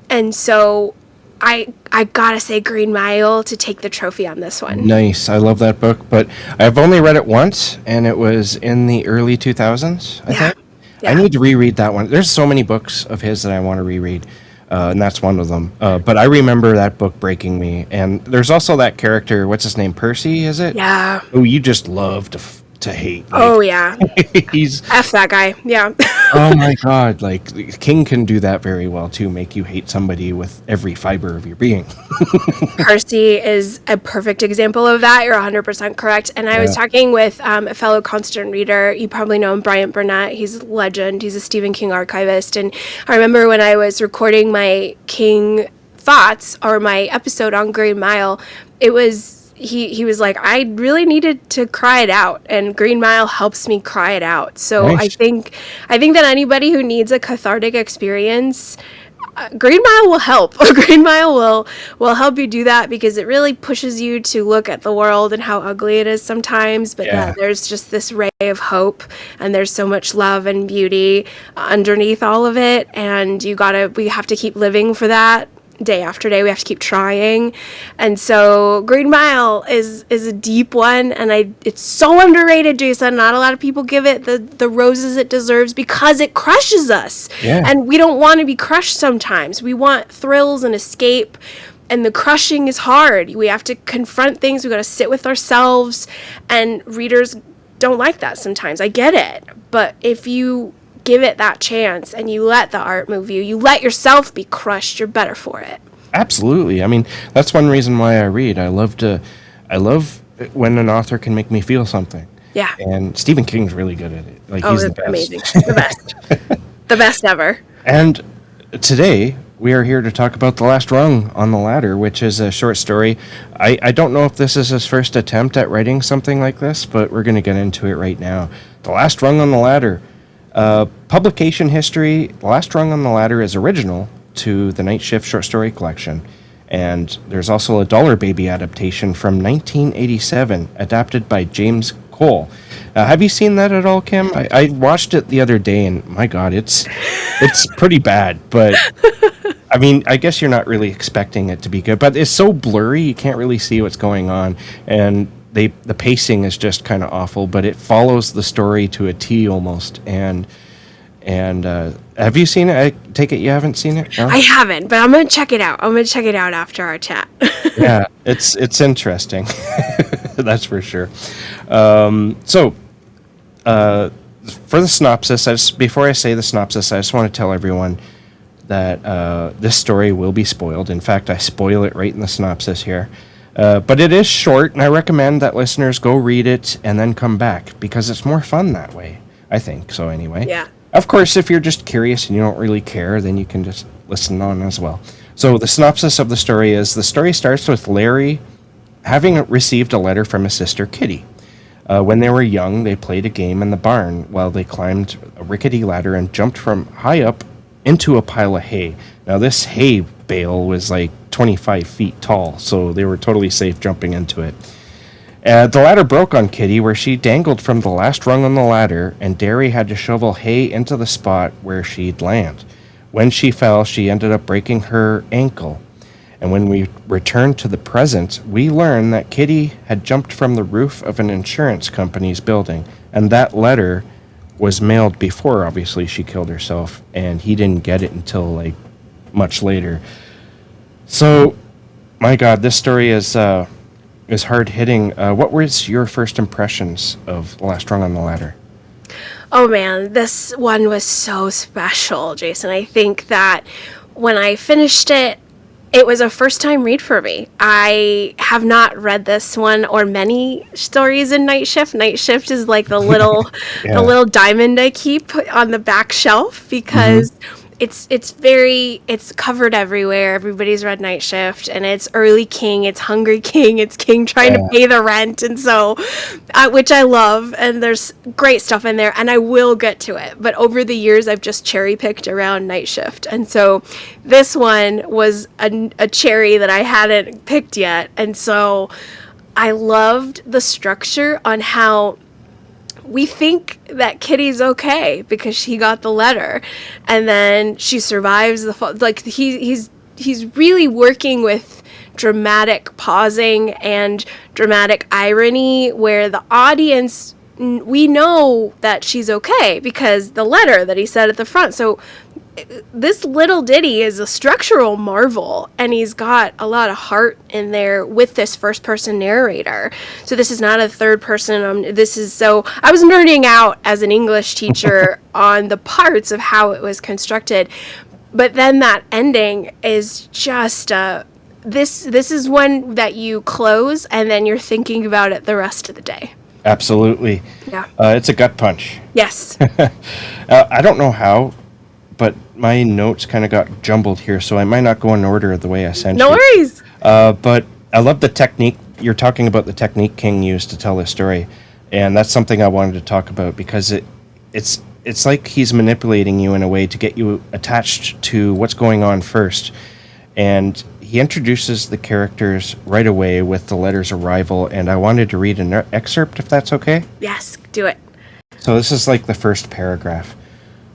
and so I gotta say Green Mile to take the trophy on this one. Nice. I love that book, but I've only read it once, and it was in the early 2000s, I think. Yeah. I need to reread that one. There's so many books of his that I want to reread, and that's one of them. But I remember that book breaking me, and there's also that character, what's his name, Percy, is it? Yeah. Who you just love to hate. Like, oh, yeah. he's F that guy. Yeah. oh, my God. Like, King can do that very well, too, make you hate somebody with every fiber of your being. Percy is a perfect example of that. You're 100% correct. And I was talking with a fellow constant reader. You probably know him, Bryant Burnett. He's a legend. He's a Stephen King archivist. And I remember when I was recording my King thoughts, or my episode on Green Mile, it was... He was like, I really needed to cry it out, and Green Mile helps me cry it out. So nice. I think that anybody who needs a cathartic experience, Green Mile will help. Green Mile will help you do that, because it really pushes you to look at the world and how ugly it is sometimes, but there's just this ray of hope, and there's so much love and beauty underneath all of it, and we have to keep living for that. Day after day, we have to keep trying. And so Green Mile is a deep one, and it's so underrated, Jason. Not a lot of people give it the roses it deserves, because it crushes us. Yeah. And we don't want to be crushed sometimes. We want thrills and escape, and the crushing is hard. We have to confront things. We got to sit with ourselves, and readers don't like that sometimes. I get it. But if you give it that chance and you let the art move you, you let yourself be crushed, you're better for it. Absolutely. I mean, that's one reason why I read. I love when an author can make me feel something. Yeah. And Stephen King's really good at it. Like, he's the best. Amazing. The best. The best ever. And today we are here to talk about The Last Rung on the Ladder, which is a short story. I don't know if this is his first attempt at writing something like this, but we're going to get into it right now. The Last Rung on the Ladder. Publication history, The Last Rung on the Ladder is original to the Night Shift short story collection, and there's also a Dollar Baby adaptation from 1987, adapted by James Cole. Have you seen that at all, Kim? I watched it the other day, and my God, it's pretty bad, but I mean, I guess you're not really expecting it to be good, but it's so blurry, you can't really see what's going on, and the pacing is just kind of awful, but it follows the story to a T almost. And have you seen it? I take it you haven't seen it? No? I haven't, but I'm gonna check it out. I'm gonna check it out after our chat. Yeah, it's interesting. That's for sure. So for the synopsis, before I say the synopsis, I just want to tell everyone that this story will be spoiled. In fact, I spoil it right in the synopsis here. But it is short, and I recommend that listeners go read it and then come back, because it's more fun that way, I think. So anyway. Yeah. Of course, if you're just curious and you don't really care, then you can just listen on as well. So the synopsis of the story is, the story starts with Larry having received a letter from his sister Kitty. When they were young, they played a game in the barn while they climbed a rickety ladder and jumped from high up into a pile of hay. Now, this hay bale was like 25 feet tall, so they were totally safe jumping into it. The ladder broke on Kitty, where she dangled from the last rung on the ladder, and Derry had to shovel hay into the spot where she'd land. When she fell, she ended up breaking her ankle. And when we return to the present, we learn that Kitty had jumped from the roof of an insurance company's building, and that letter was mailed before, obviously, she killed herself, and he didn't get it until, like, much later. So, my God, this story is is hard hitting. What was your first impressions of Last Rung on the Ladder? Oh man, this one was so special, Jason. I think that when I finished it, it was a first time read for me. I have not read this one or many stories in Night Shift. Night Shift is like the Yeah. little diamond I keep on the back shelf Hmm. because it's covered everywhere. Everybody's read Night Shift, and it's early King, it's hungry King, it's King trying to Yeah. pay the rent, and so which I love, and there's great stuff in there, and I will get to it. But over the years, I've just cherry picked around Night Shift, and so this one was a cherry that I hadn't picked yet, and so I loved the structure on how we think that Kitty's okay because she got the letter, and then she survives like he's really working with dramatic pausing and dramatic irony where the audience, we know that she's okay because the letter that he said at the front. So this little ditty is a structural marvel, and he's got a lot of heart in there with this first person narrator. So this is not a third person. This is so I was nerding out as an English teacher on the parts of how it was constructed, but then that ending is just this is one that you close and then you're thinking about it the rest of the day. Absolutely. Yeah. It's a gut punch. Yes. I don't know how, but my notes kind of got jumbled here, so I might not go in order the way I sent No you. worries. But I love the technique. You're talking about the technique King used to tell this story, and that's something I wanted to talk about because it's like he's manipulating you in a way to get you attached to what's going on first, and he introduces the characters right away with the letter's arrival. And I wanted to read an excerpt, if that's okay. Yes, do it. So this is like the first paragraph.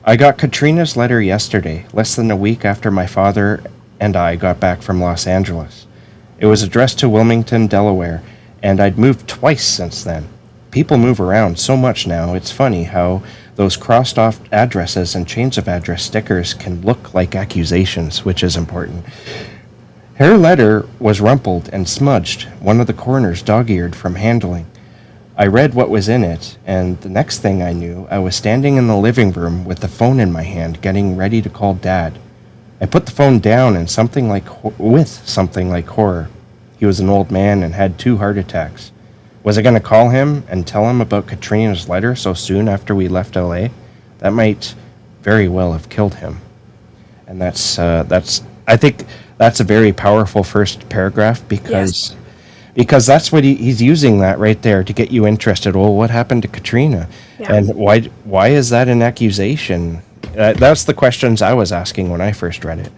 I got Katrina's letter yesterday, less than a week after my father and I got back from Los Angeles. It was addressed to Wilmington, Delaware, and I'd moved twice since then. People move around so much now, it's funny how those crossed off addresses and change of address stickers can look like accusations, which is important. Her letter was rumpled and smudged, one of the corners dog-eared from handling. I read what was in it, and the next thing I knew, I was standing in the living room with the phone in my hand, getting ready to call Dad. I put the phone down and something like horror. He was an old man and had 2 heart attacks. Was I going to call him and tell him about Katrina's letter so soon after we left LA? That might very well have killed him. And that's I think that's a very powerful first paragraph Yes. because that's what he's using that right there to get you interested. Well, what happened to Katrina, Yeah. and why is that an accusation? That's the questions I was asking when I first read it,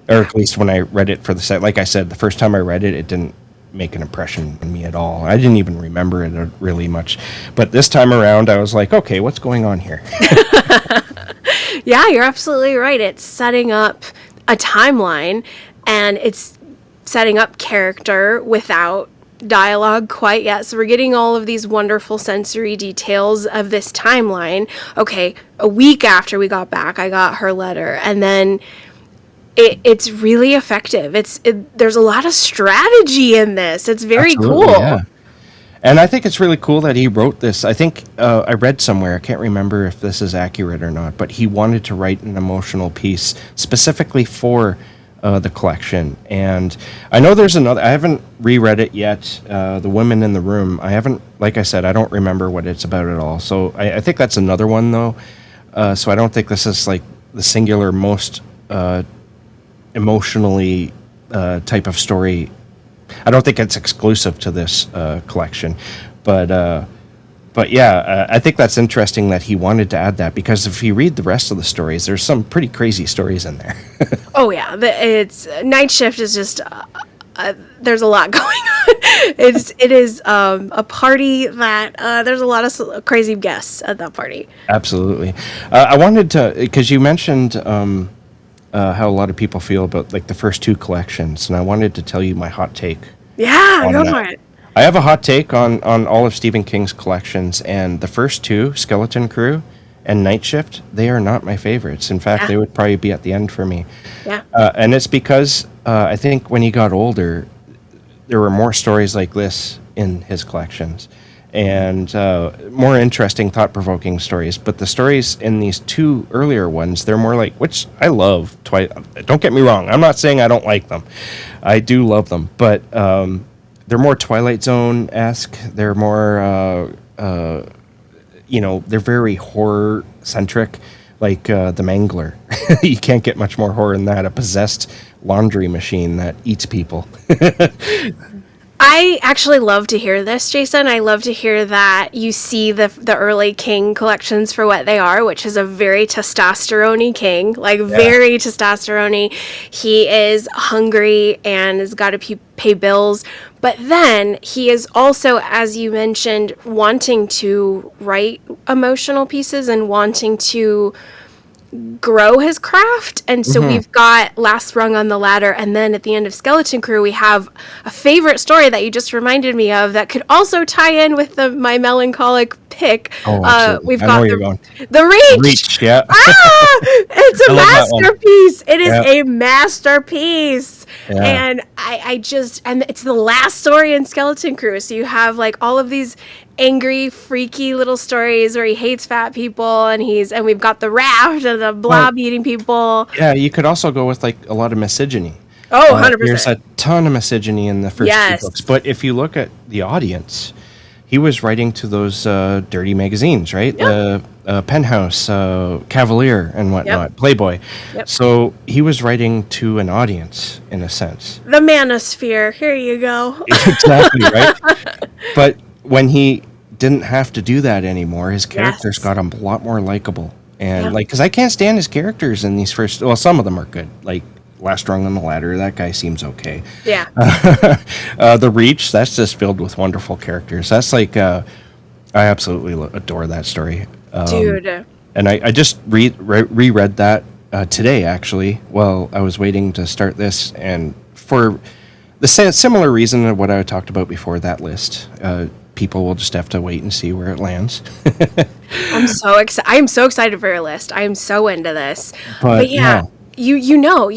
or at least when I read it for the set. Like I said, the first time I read it, it didn't make an impression on me at all. I didn't even remember it really much, but this time around, I was like, okay, what's going on here? Yeah, you're absolutely right. It's setting up a timeline, and it's setting up character without dialogue quite yet. So we're getting all of these wonderful sensory details of this timeline. Okay, a week after we got back, I got her letter, and then it's really effective. There's a lot of strategy in this. It's very Absolutely, cool. yeah. And I think it's really cool that he wrote this. I think I read somewhere, I can't remember if this is accurate or not, but he wanted to write an emotional piece specifically for the collection. And I know there's another, I haven't reread it yet, The Women in the Room. I haven't, like I said, I don't remember what it's about at all. So I think that's another one, though. So I don't think this is like the singular most emotionally type of story. I don't think it's exclusive to this collection, but yeah, I think that's interesting that he wanted to add that, because if you read the rest of the stories, there's some pretty crazy stories in there. Oh yeah, it's Night Shift is just there's a lot going on. It is a party that there's a lot of crazy guests at that party. Absolutely. I wanted to, because you mentioned how a lot of people feel about like the first 2 collections, and I wanted to tell you my hot take Yeah, on go that. for it. I have a hot take on all of Stephen King's collections, and the first 2, Skeleton Crew and Night Shift, they are not my favorites. In fact, Yeah. they would probably be at the end for me. Yeah. And it's because I think when he got older, there were more stories like this in his collections, and more interesting, thought-provoking stories. But the stories in these two earlier ones, they're more like, which I love. Don't get me wrong. I'm not saying I don't like them. I do love them, but they're more Twilight Zone-esque. They're more, they're very horror-centric, like The Mangler. You can't get much more horror than that. A possessed laundry machine that eats people. I actually love to hear this, Jason. I love to hear that you see the early King collections for what they are, which is a very testosterone-y King, like very testosterone-y. He is hungry and has got to pay bills, but then he is also, as you mentioned, wanting to write emotional pieces and wanting to grow his craft. And so we've got Last Rung on the Ladder, and then at the end of Skeleton Crew we have a favorite story that you just reminded me of that could also tie in with my melancholic pick. We've got the Reach. Yeah. It's a masterpiece. It is a masterpiece. Yeah. And and it's the last story in Skeleton Crew, so you have like all of these angry, freaky little stories where he hates fat people, and we've got the raft and the blob eating people. Yeah, you could also go with like a lot of misogyny. Oh, 100%. There's a ton of misogyny in the first two books, but if you look at the audience, he was writing to those dirty magazines, right? Yep. The Penthouse, Cavalier, and whatnot, Playboy. Yep. So he was writing to an audience, in a sense. The manosphere. Here you go. Exactly, right? But when he didn't have to do that anymore, his characters got a lot more likable. And because I can't stand his characters in these first, well, some of them are good. Like Last Rung on the Ladder, that guy seems okay. Yeah. The Reach, that's just filled with wonderful characters. That's like, I absolutely adore that story. Dude. And I just reread that today, actually, while I was waiting to start this. And for the similar reason of what I talked about before, that list, people will just have to wait and see where it lands. I'm so excited for your list. I'm so into this. But yeah. You know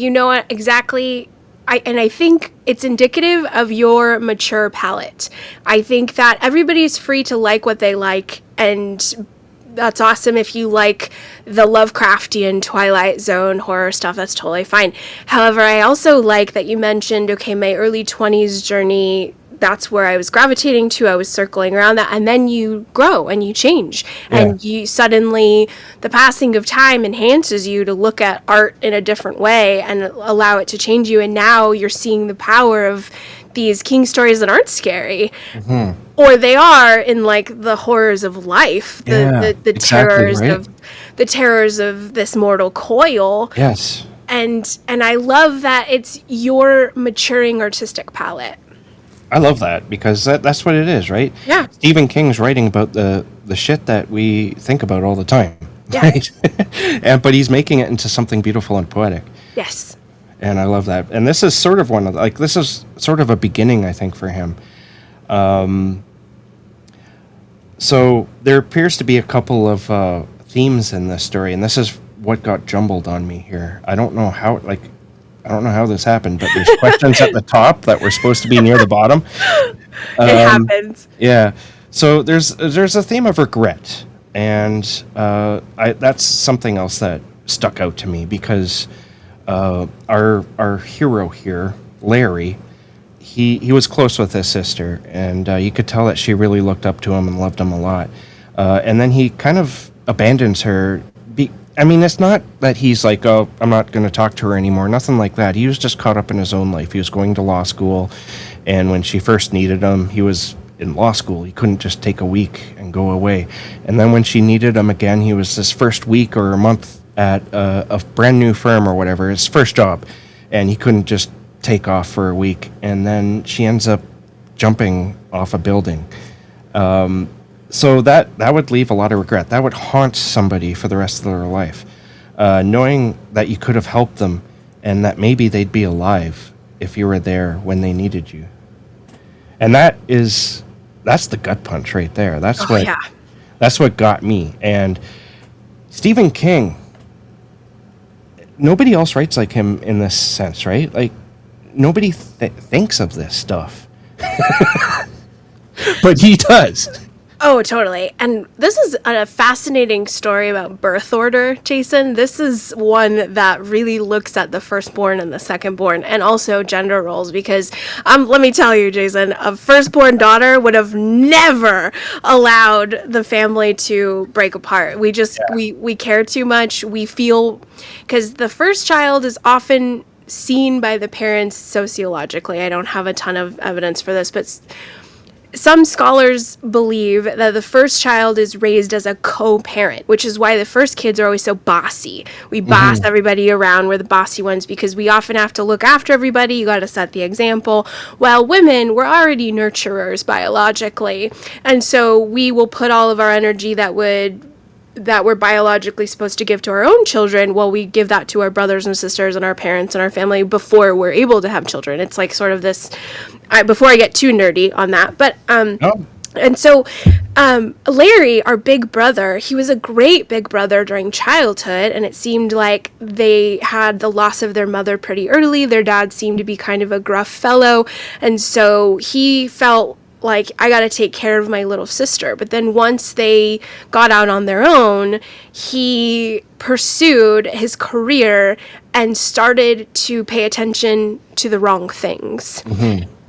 exactly. I think it's indicative of your mature palate. I think that everybody's free to like what they like, and that's awesome. If you like the Lovecraftian Twilight Zone horror stuff, that's totally fine. However, I also like that you mentioned, okay, my early 20s journey, that's where I was gravitating to. I was circling around that, and then you grow and you change, and you suddenly, the passing of time enhances you to look at art in a different way and allow it to change you. And now you're seeing the power of these King stories that aren't scary, or they are in like the horrors of life, the terrors of the terrors of this mortal coil. Yes. And I love that it's your maturing artistic palette. I love that, because that's what it is, right? Yeah. Stephen King's writing about the shit that we think about all the time, right? But he's making it into something beautiful and poetic. Yes. And I love that. And this is sort of this is sort of a beginning, I think, for him. So there appears to be a couple of themes in this story, and this is what got jumbled on me here. I don't know how this happened, but there's questions at the top that were supposed to be near the bottom. It happens. Yeah. So there's a theme of regret, and that's something else that stuck out to me, because our hero here, Larry, he was close with his sister, and you could tell that she really looked up to him and loved him a lot. And then he kind of abandons her. I mean, it's not that he's like, oh, I'm not going to talk to her anymore. Nothing like that. He was just caught up in his own life. He was going to law school, and when she first needed him, he was in law school. He couldn't just take a week and go away. And then when she needed him again, he was this first week or a month at a brand new firm or whatever, his first job, and he couldn't just take off for a week. And then she ends up jumping off a building. So that would leave a lot of regret. That would haunt somebody for the rest of their life, knowing that you could have helped them and that maybe they'd be alive if you were there when they needed you. And that's the gut punch right there. That's what got me. And Stephen King, nobody else writes like him in this sense, right? Like, nobody thinks of this stuff. but he does. Oh, totally. And this is a fascinating story about birth order, Jason. This is one that really looks at the firstborn and the secondborn and also gender roles because let me tell you, Jason, a firstborn daughter would have never allowed the family to break apart. We care too much. We feel because the first child is often seen by the parents sociologically. I don't have a ton of evidence for this, but some scholars believe that the first child is raised as a co-parent, which is why the first kids are always so bossy. We boss everybody around. We're the bossy ones because we often have to look after everybody. You got to set the example. While women, we're already nurturers biologically. And so we will put all of our energy that we're biologically supposed to give to our own children, well, we give that to our brothers and sisters and our parents and our family before we're able to have children. It's like sort of this, before I get too nerdy on that, but, and so, Larry, our big brother, he was a great big brother during childhood, and it seemed like they had the loss of their mother pretty early. Their dad seemed to be kind of a gruff fellow, and so he felt like, I got to take care of my little sister. But then once they got out on their own, he pursued his career and started to pay attention to the wrong things.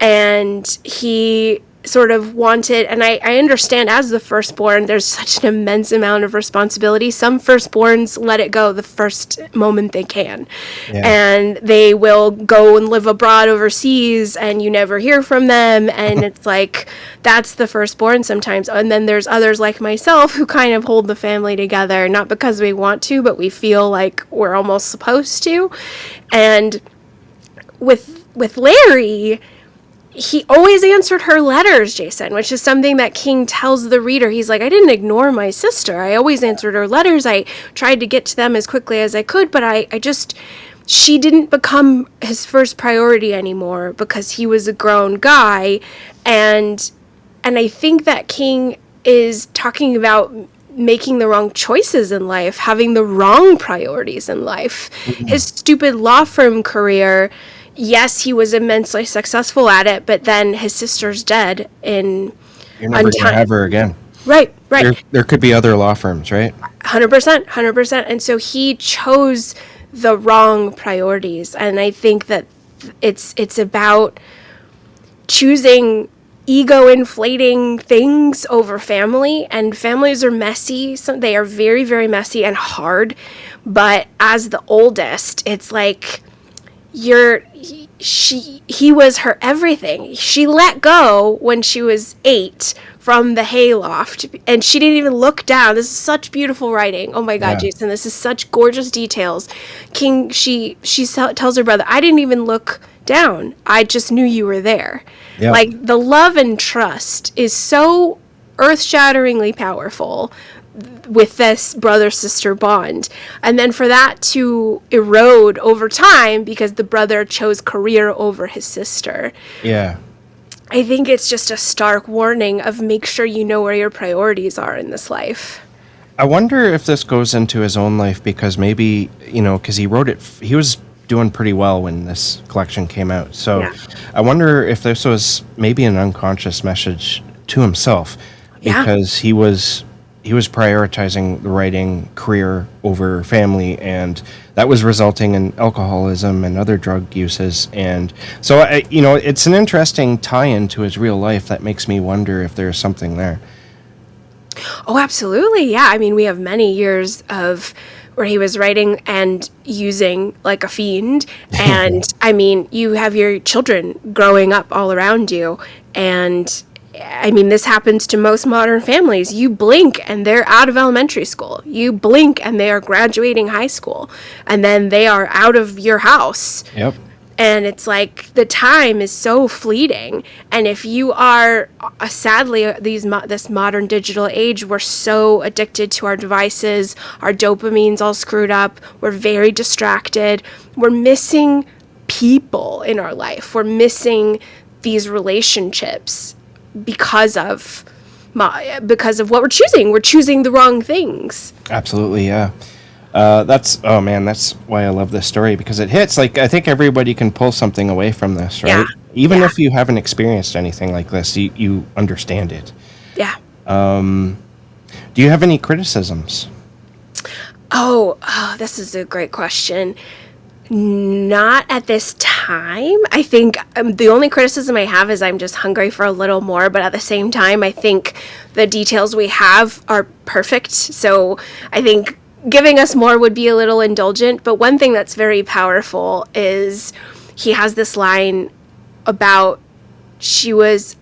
And he sort of wanted, and I understand as the firstborn, there's such an immense amount of responsibility. Some firstborns let it go the first moment they can. Yeah. And they will go and live abroad overseas and you never hear from them. And it's like, that's the firstborn sometimes. And then there's others like myself who kind of hold the family together, not because we want to, but we feel like we're almost supposed to. And with Larry, he always answered her letters, Jason, which is something that King tells the reader. He's like, I didn't ignore my sister. I always answered her letters. I tried to get to them as quickly as I could, but she didn't become his first priority anymore because he was a grown guy. And I think that King is talking about making the wrong choices in life, having the wrong priorities in life. His stupid law firm career, yes, he was immensely successful at it, but then his sister's dead in You're never going to have her again. Right. There could be other law firms, right? 100%. And so he chose the wrong priorities. And I think that it's about choosing ego-inflating things over family. And families are messy. So they are very, very messy and hard. But as the oldest, it's like he was her everything. She let go when she was 8 from the hayloft, and she didn't even look down. This is such beautiful writing. Oh my God, yeah. Jason, this is such gorgeous details. King, she tells her brother, I didn't even look down. I just knew you were there. Yep. Like, the love and trust is so earth-shatteringly powerful with this brother-sister bond. And then for that to erode over time because the brother chose career over his sister. Yeah. I think it's just a stark warning of make sure you know where your priorities are in this life. I wonder if this goes into his own life because maybe, because he wrote it, he was doing pretty well when this collection came out. So yeah. I wonder if this was maybe an unconscious message to himself because he was prioritizing the writing career over family, and that was resulting in alcoholism and other drug uses. And so, it's an interesting tie-in to his real life that makes me wonder if there's something there. Oh, absolutely. Yeah. I mean, we have many years of where he was writing and using like a fiend. And I mean, you have your children growing up all around you, and I mean, this happens to most modern families. You blink and they're out of elementary school. You blink and they are graduating high school. And then they are out of your house. Yep. And it's like the time is so fleeting. And if you are, sadly, this modern digital age, we're so addicted to our devices. Our dopamine's all screwed up. We're very distracted. We're missing people in our life. We're missing these relationships because of what we're choosing. We're choosing the wrong things. Absolutely, yeah. That's why I love this story, because it hits, like, I think everybody can pull something away from this, right? Even Yeah. if you haven't experienced anything like this, you understand it. Yeah. Do you have any criticisms? Oh, this is a great question. Not at this time. I think the only criticism I have is I'm just hungry for a little more, but at the same time, I think the details we have are perfect. So I think giving us more would be a little indulgent. But one thing that's very powerful is he has this line about she was,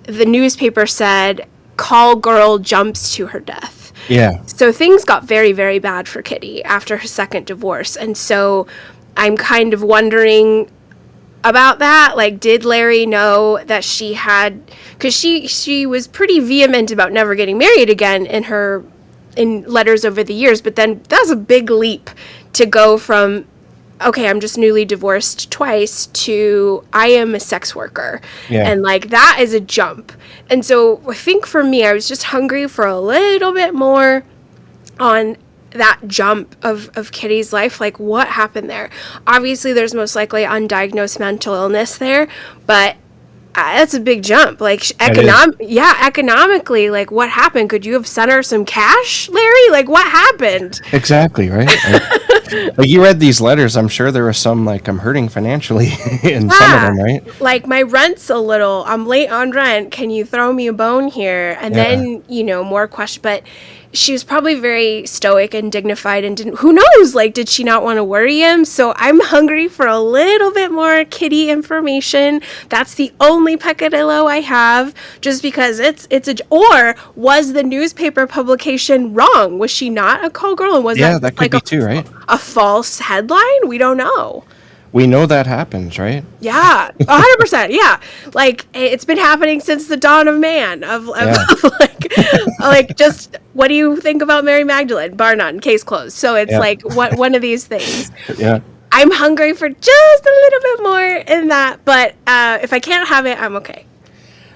the newspaper said, call girl jumps to her death. Yeah. So things got very, very bad for Kitty after her second divorce. And so I'm kind of wondering about that. Like, did Larry know that she had, because she was pretty vehement about never getting married again in letters over the years, but then that's a big leap to go from, okay, I'm just newly divorced twice to I am a sex worker. Yeah. And like that is a jump. And so I think for me, I was just hungry for a little bit more on that jump of Kitty's life. Like, what happened there? Obviously, there's most likely undiagnosed mental illness there, but that's a big jump. Like, economically, like, what happened? Could you have sent her some cash, Larry? Like, what happened? Exactly, right? Like you read these letters, I'm sure there was some like I'm hurting financially in some of them, right? Like, my rent's a little, I'm late on rent. Can you throw me a bone here? And Yeah. then, more question. But she was probably very stoic and dignified and didn't, who knows? Like, did she not want to worry him? So I'm hungry for a little bit more Kitty information. That's the only peccadillo I have, just because or was the newspaper publication wrong? Was she not a call girl? And was Yeah, that that could like be too, right? a false headline? We don't know. We know that happens, right? Yeah, 100%. Yeah, like it's been happening since the dawn of man. Like, just what do you think about Mary Magdalene? Bar none. Case closed. So it's Yeah. like one of these things. Yeah. I'm hungry for just a little bit more in that, but if I can't have it, I'm okay.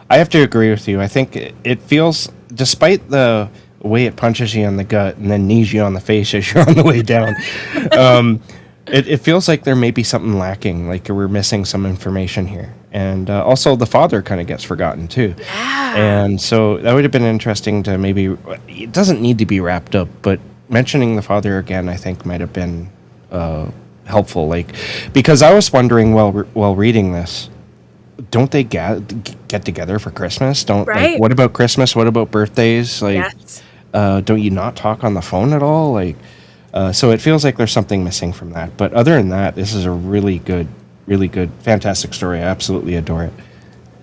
I have to agree with you. I think it feels, despite the way it punches you in the gut and then knees you on the face as you're on the way down, it feels like there may be something lacking, like we're missing some information here. And also the father kind of gets forgotten too. Yeah. And so that would have been interesting to maybe, it doesn't need to be wrapped up, but mentioning the father again, I think might have been helpful. Like, because I was wondering while reading this, don't they get together for Christmas? Right. Like, what about Christmas? What about birthdays? Like, Yes. don't you not talk on the phone at all? Like, so it feels like there's something missing from that. But other than that, this is a really good, fantastic story. I absolutely adore it.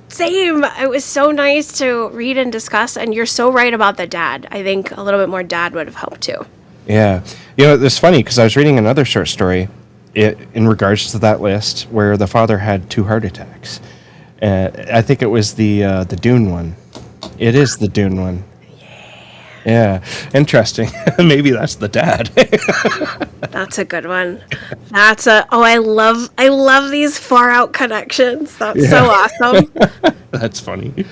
Same. It was so nice to read and discuss, and you're so right about the dad. I think a little bit more dad would have helped too. Yeah. It's funny because I was reading another short story in regards to that list where the father had 2 heart attacks. I think it was the Dune one. It is the Dune one. Yeah, interesting. Maybe that's the dad. That's a good one. I love these far out connections. That's so awesome. That's funny.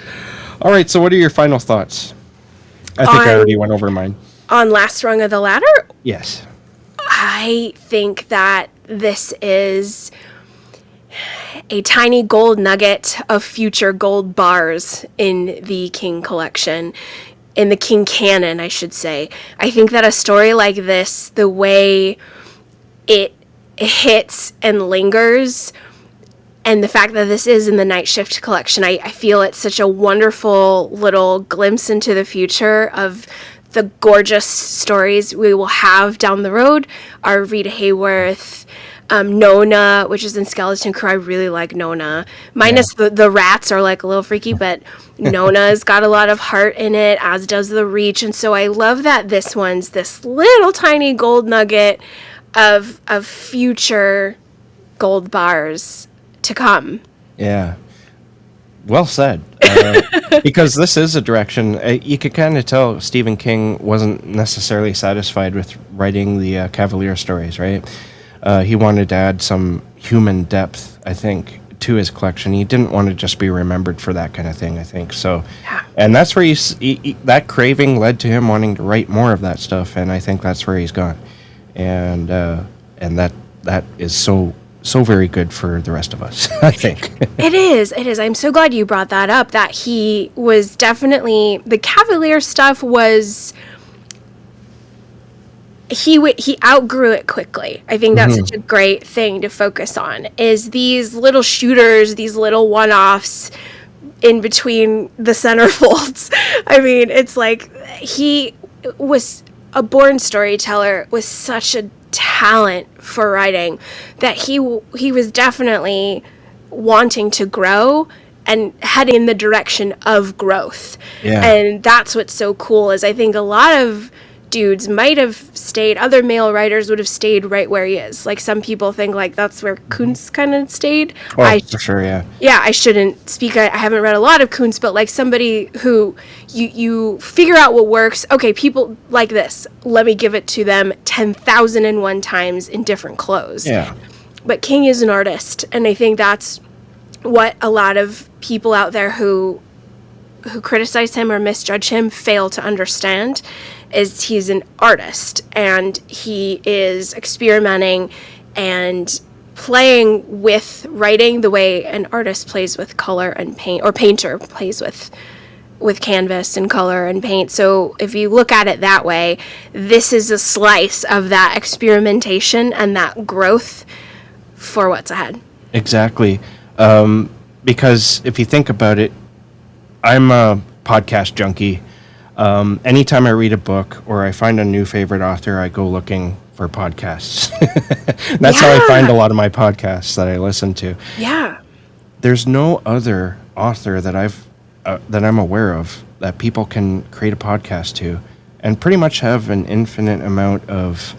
All right, so what are your final thoughts? I think I already went over mine. On Last Rung of the Ladder, Yes. I think that this is a tiny gold nugget of future gold bars in the King collection. In the King canon, I should say. I think that a story like this, the way it hits and lingers, and the fact that this is in the Night Shift collection, I feel it's such a wonderful little glimpse into the future of the gorgeous stories we will have down the road. Our Rita Hayworth, Nona, which is in Skeleton Crew. I really like Nona. Minus the rats are like a little freaky, but Nona's got a lot of heart in it, as does the Reach. And so I love that this one's this little tiny gold nugget of future gold bars to come. Yeah. Well said. Because this is a direction, you could kind of tell Stephen King wasn't necessarily satisfied with writing the Cavalier stories, right? He wanted to add some human depth, I think, to his collection. He didn't want to just be remembered for that kind of thing, I think. So, and that's where that craving led to him wanting to write more of that stuff, and I think that's where he's gone. And that is so so very good for the rest of us, I think. It is. It is. I'm so glad you brought that up, that he was definitely, the Cavalier stuff was, he outgrew it quickly. I think that's such a great thing to focus on, is these little shooters, these little one-offs in between the centerfolds. I mean, it's like he was a born storyteller with such a talent for writing that he was definitely wanting to grow and heading in the direction of growth. Yeah. And that's what's so cool, is I think a lot of dudes might have stayed, other male writers would have stayed right where he is. Like, some people think like that's where Kuntz kind of stayed. Oh, for sure, yeah. Yeah, I shouldn't speak, I haven't read a lot of Kuntz, but like somebody who you figure out what works. Okay, people like this, let me give it to them 10,001 times in different clothes. Yeah. But King is an artist, and I think that's what a lot of people out there who criticize him or misjudge him fail to understand, is he's an artist, and he is experimenting and playing with writing the way an artist plays with color and paint, or painter plays with canvas and color and paint. So if you look at it that way, this is a slice of that experimentation and that growth for what's ahead. Exactly. Because if you think about it, I'm a podcast junkie. Anytime I read a book or I find a new favorite author, I go looking for podcasts. That's how I find a lot of my podcasts that I listen to. Yeah. There's no other author that I'm aware of that people can create a podcast to and pretty much have an infinite amount of,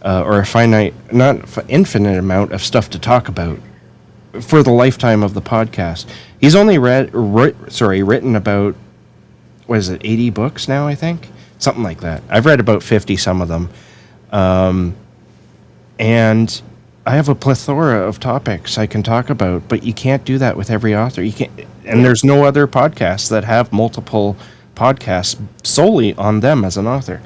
or a finite, not infinite amount of stuff to talk about for the lifetime of the podcast. He's only written about, what is it, 80 books now, I think? Something like that. I've read about 50, some of them. And I have a plethora of topics I can talk about, but you can't do that with every author. You can't, and there's no other podcasts that have multiple podcasts solely on them as an author.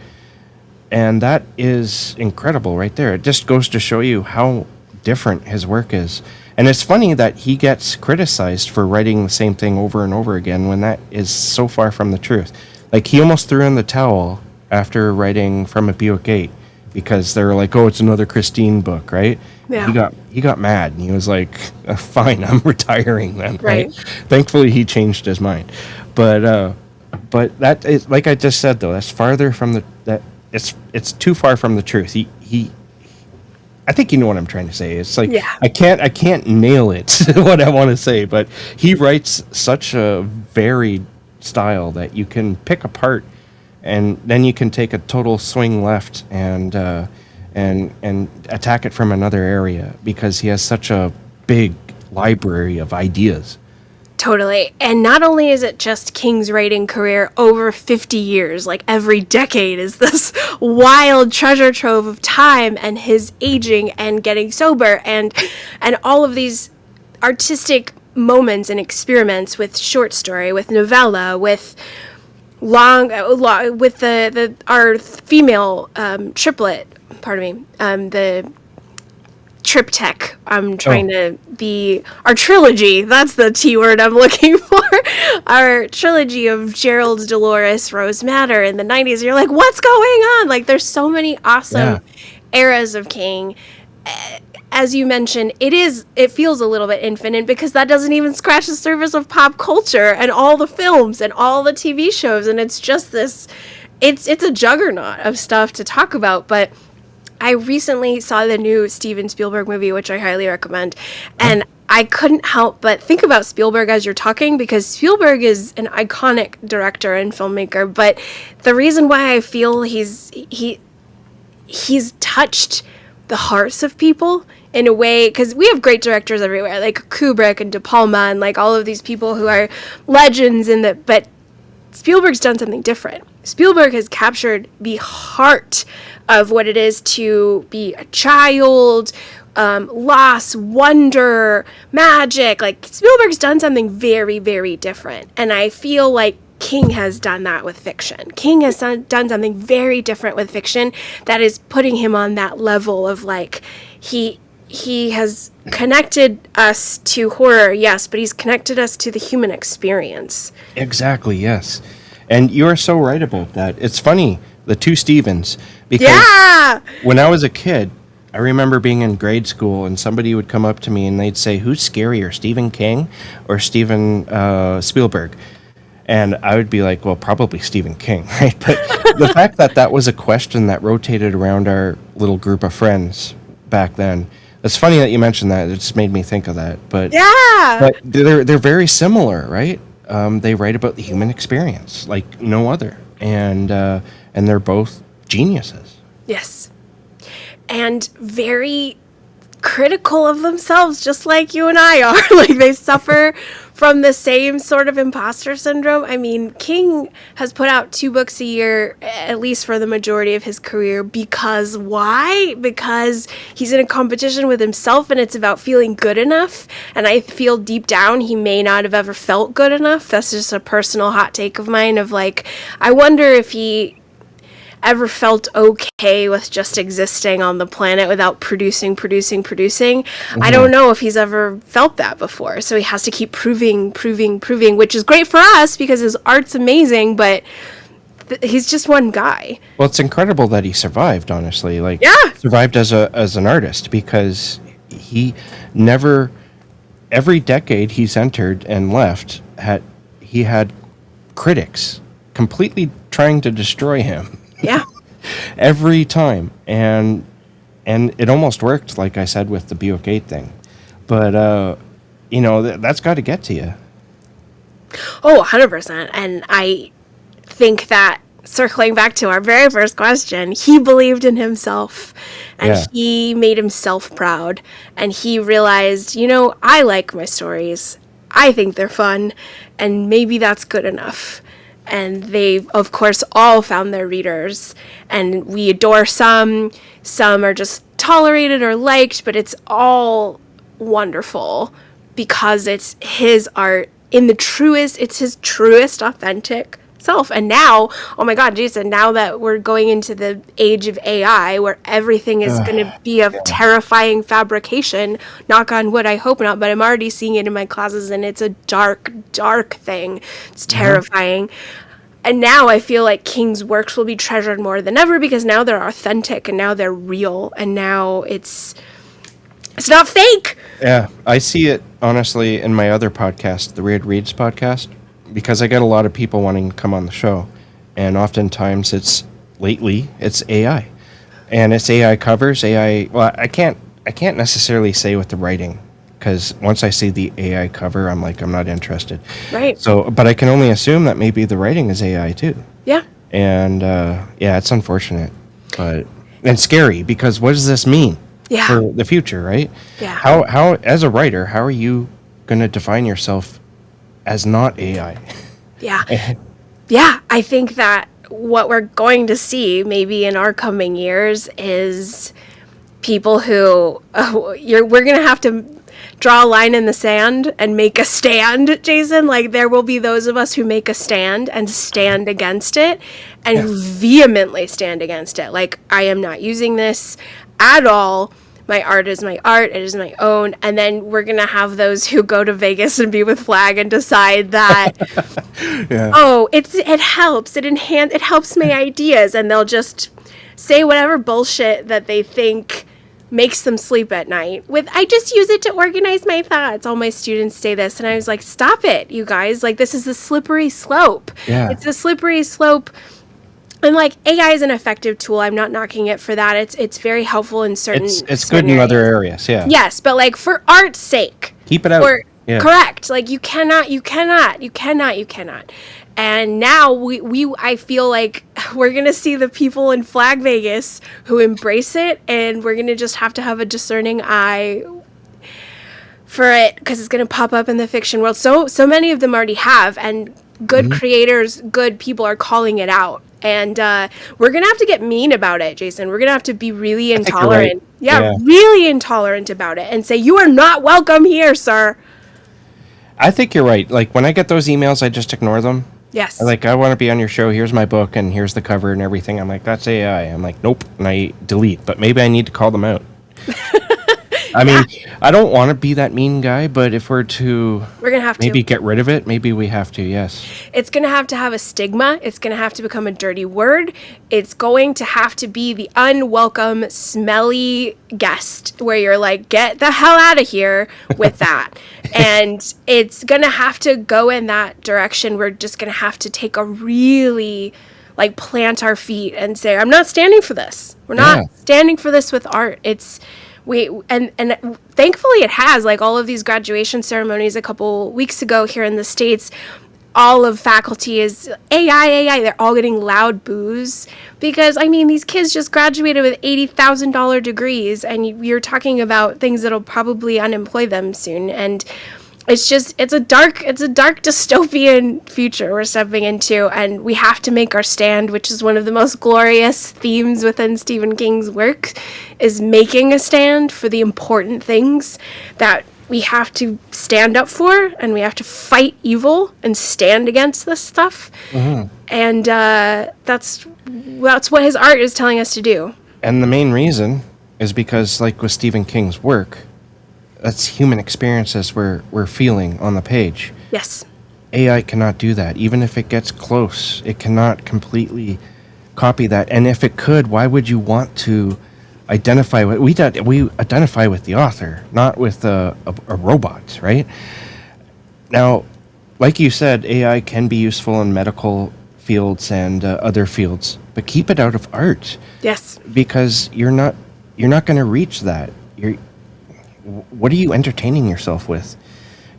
And that is incredible right there. It just goes to show you how different his work is. And it's funny that he gets criticized for writing the same thing over and over again when that is so far from the truth. Like, he almost threw in the towel after writing From a Buick Gate because they were like, oh, it's another Christine book, right? Yeah. He got mad, and he was like, fine, I'm retiring then, right? Right. Thankfully, he changed his mind. But that is, like I just said, though, that's farther from it's too far from the truth. I think you know what I'm trying to say. It's like, Yeah. I can't nail it, what I want to say, but he writes such a varied style that you can pick apart, and then you can take a total swing left and attack it from another area because he has such a big library of ideas. Totally. And not only is it just King's writing career over 50 years, like every decade is this wild treasure trove of time and his aging and getting sober and all of these artistic moments and experiments with short story, with novella, with with our female triplet, the triptych. I'm trying to be our trilogy. That's the T word I'm looking for. Our trilogy of Gerald, Dolores, Rose Madder in the 90s. You're like, what's going on? Like, there's so many awesome eras of King. As you mentioned, it feels a little bit infinite because that doesn't even scratch the surface of pop culture and all the films and all the TV shows. And it's just this, it's a juggernaut of stuff to talk about. But I recently saw the new Steven Spielberg movie, which I highly recommend, and I couldn't help but think about Spielberg as you're talking, because Spielberg is an iconic director and filmmaker, but the reason why I feel he's touched the hearts of people in a way, because we have great directors everywhere, like Kubrick and De Palma and like all of these people who are legends but Spielberg's done something different. Spielberg has captured the heart of what it is to be a child, loss, wonder, magic. Like, Spielberg's done something very, very different. And I feel like King has done that with fiction. King has done something very different with fiction that is putting him on that level of, like, he he has connected us to horror, yes, but he's connected us to the human experience. Exactly, yes. And you are so right about that. It's funny, the two Stevens, because Yeah! when I was a kid, I remember being in grade school and somebody would come up to me and they'd say, "Who's scarier, Stephen King or Steven Spielberg?" And I would be like, well, probably Stephen King, right? But the fact that that was a question that rotated around our little group of friends back then, it's funny that you mentioned that. It just made me think of that. Yeah! But they're very similar, right? They write about the human experience like no other, and they're both geniuses. Yes. And very critical of themselves, just like you and I are. Like, they suffer from the same sort of imposter syndrome. I mean, King has put out 2 books a year, at least for the majority of his career, because why? Because he's in a competition with himself and it's about feeling good enough. And I feel deep down he may not have ever felt good enough. That's just a personal hot take of mine of like, I wonder if he ever felt okay with just existing on the planet without producing. I don't know if he's ever felt that before. So he has to keep proving, which is great for us because his art's amazing, but he's just one guy. Well, it's incredible that he survived, honestly. Like, Yeah. survived as an artist, because he never, every decade he's entered and left, he had critics completely trying to destroy him. Yeah. Every time, and it almost worked, like I said, with the Buick 8 thing, but that's got to get to you. Oh, 100%. And I think that, circling back to our very first question, he believed in himself and he made himself proud, and he realized, I like my stories. I think they're fun, and maybe that's good enough. And they, of course, all found their readers, and we adore some are just tolerated or liked, but it's all wonderful because it's his art it's his truest, authentic self. And now, oh my God, Jason, now that we're going into the age of AI where everything is going to be a terrifying fabrication, knock on wood, I hope not, but I'm already seeing it in my classes, and it's a dark, dark thing. It's terrifying. And now I feel like King's works will be treasured more than ever because now they're authentic and now they're real and now it's not fake. Yeah, I see it, honestly, in my other podcast, the Weird Reads podcast, because I get a lot of people wanting to come on the show, and oftentimes it's AI, and it's AI covers, AI. Well, I can't necessarily say with the writing, because once I see the AI cover, I'm not interested. Right. So, but I can only assume that maybe the writing is AI too. Yeah. And it's unfortunate, and scary, because what does this mean? Yeah. For the future, right? Yeah. How as a writer, how are you going to define yourself as not AI? Yeah. Yeah, I think that what we're going to see maybe in our coming years is people who we're going to have to draw a line in the sand and make a stand, Jason. Like, there will be those of us who make a stand and stand against it and vehemently stand against it. Like, I am not using this at all. My art is my art. It is my own. And then we're going to have those who go to Vegas and be with Flag and decide that, it helps. It helps my ideas. And they'll just say whatever bullshit that they think makes them sleep at night with, I just use it to organize my thoughts. All my students say this. And I was like, stop it, you guys. Like, this is a slippery slope. Yeah. It's a slippery slope. And like, AI is an effective tool. I'm not knocking it for that. It's very helpful in certain. It's good in other areas. Yeah. Yes, but like, for art's sake, keep it out. Correct. Like, you cannot. And now I feel like we're gonna see the people in Flag Vegas who embrace it, and we're gonna just have to have a discerning eye for it because it's gonna pop up in the fiction world. So many of them already have, and good creators, good people are calling it out. And we're going to have to get mean about it, Jason. We're going to have to be really intolerant. Right. Yeah, really intolerant about it and say, you are not welcome here, sir. I think you're right. Like, when I get those emails, I just ignore them. Yes. Like, I want to be on your show. Here's my book, and here's the cover and everything. I'm like, that's AI. I'm like, nope. And I delete. But maybe I need to call them out. I mean, I don't want to be that mean guy, but if we're to We're going to have maybe to. get rid of it, maybe we have to, yes. It's going to have a stigma. It's going to have to become a dirty word. It's going to have to be the unwelcome, smelly guest where you're like, get the hell out of here with that. And it's going to have to go in that direction. We're just going to have to take a really, like, plant our feet and say, I'm not standing for this. We're not standing for this with art. And thankfully it has, like, all of these graduation ceremonies a couple weeks ago here in the States, all of faculty is AI. They're all getting loud boos because, I mean, these kids just graduated with $80,000 degrees, and you're talking about things that'll probably unemploy them soon. And it's a dark dystopian future we're stepping into, and we have to make our stand, which is one of the most glorious themes within Stephen King's work, is making a stand for the important things that we have to stand up for, and we have to fight evil and stand against this stuff. Mm-hmm. And that's what his art is telling us to do. And the main reason is because, like with Stephen King's work, that's human experiences we're feeling on the page. Yes. AI cannot do that. Even if it gets close, it cannot completely copy that. And if it could, why would you want to identify with... We identify with the author, not with a robot, right? Now, like you said, AI can be useful in medical fields and other fields, but keep it out of art. Yes. Because you're not going to reach that. What are you entertaining yourself with?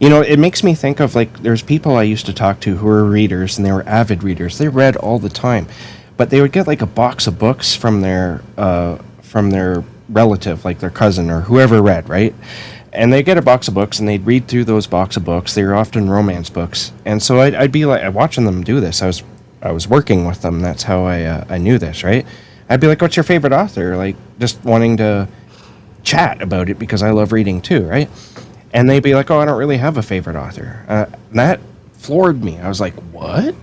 You know, it makes me think of, like, there's people I used to talk to who were readers, and they were avid readers. They read all the time, but they would get like a box of books from their relative, like their cousin or whoever read, right? And they'd get a box of books, and they'd read through those box of books. They were often romance books, and so I'd be like watching them do this. I was working with them. That's how I knew this, right? I'd be like, "What's your favorite author?" Like, just wanting to chat about it because I love reading too, right? And they'd be like, "Oh, I don't really have a favorite author." That floored me. I was like, "What?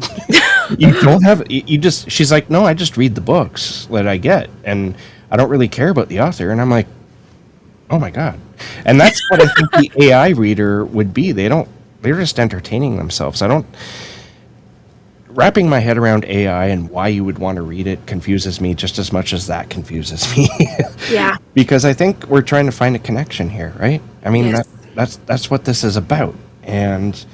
You don't have? You just?" She's like, "No, I just read the books that I get, and I don't really care about the author." And I'm like, "Oh my god!" And that's what I think the AI reader would be. They're just entertaining themselves. Wrapping my head around AI and why you would want to read it confuses me just as much as that confuses me. Yeah. Because I think we're trying to find a connection here, right? I mean, yes. that's what this is about. And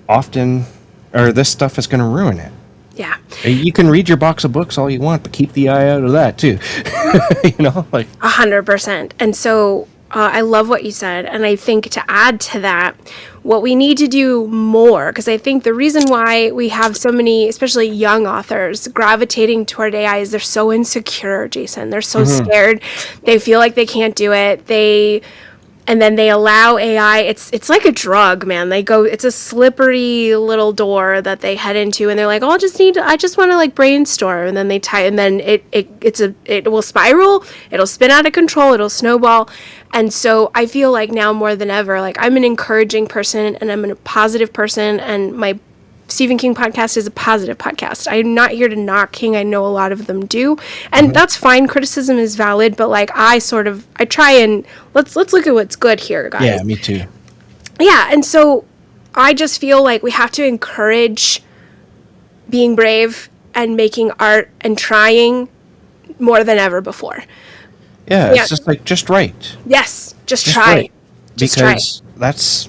often, this stuff is going to ruin it. Yeah. You can read your box of books all you want, but keep the eye out of that too. You know, like 100%. And so I love what you said. And I think to add to that, what we need to do more, because I think the reason why we have so many, especially young authors, gravitating toward AI is they're so insecure, Jason. They're so scared. They feel like they can't do it. And then they allow AI. It's like a drug, man. It's a slippery little door that they head into, and they're like, "Oh, I just want to like brainstorm," and then they type, and then it will spiral. It'll spin out of control. It'll snowball. And so I feel like now more than ever, like, I'm an encouraging person and I'm a positive person, and my Stephen King podcast is a positive podcast. I'm not here to knock King. I know a lot of them do, and that's fine. Criticism is valid, but like I try and let's look at what's good here, guys. Yeah, me too. Yeah, and so I just feel like we have to encourage being brave and making art and trying more than ever before. Yeah, it's just like, just write. Yes, just try. Write. Because that's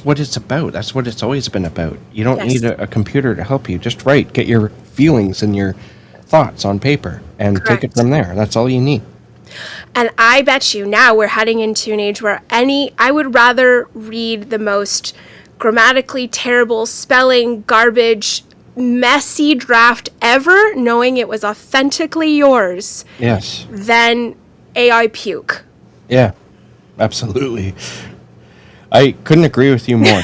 what it's about. That's what it's always been about. You don't need a computer to help you. Just write. Get your feelings and your thoughts on paper and take it from there. That's all you need. And I bet you now we're heading into an age where I would rather read the most grammatically terrible, spelling, garbage, messy draft ever, knowing it was authentically yours. Yes. Than AI puke. Yeah, absolutely. I couldn't agree with you more.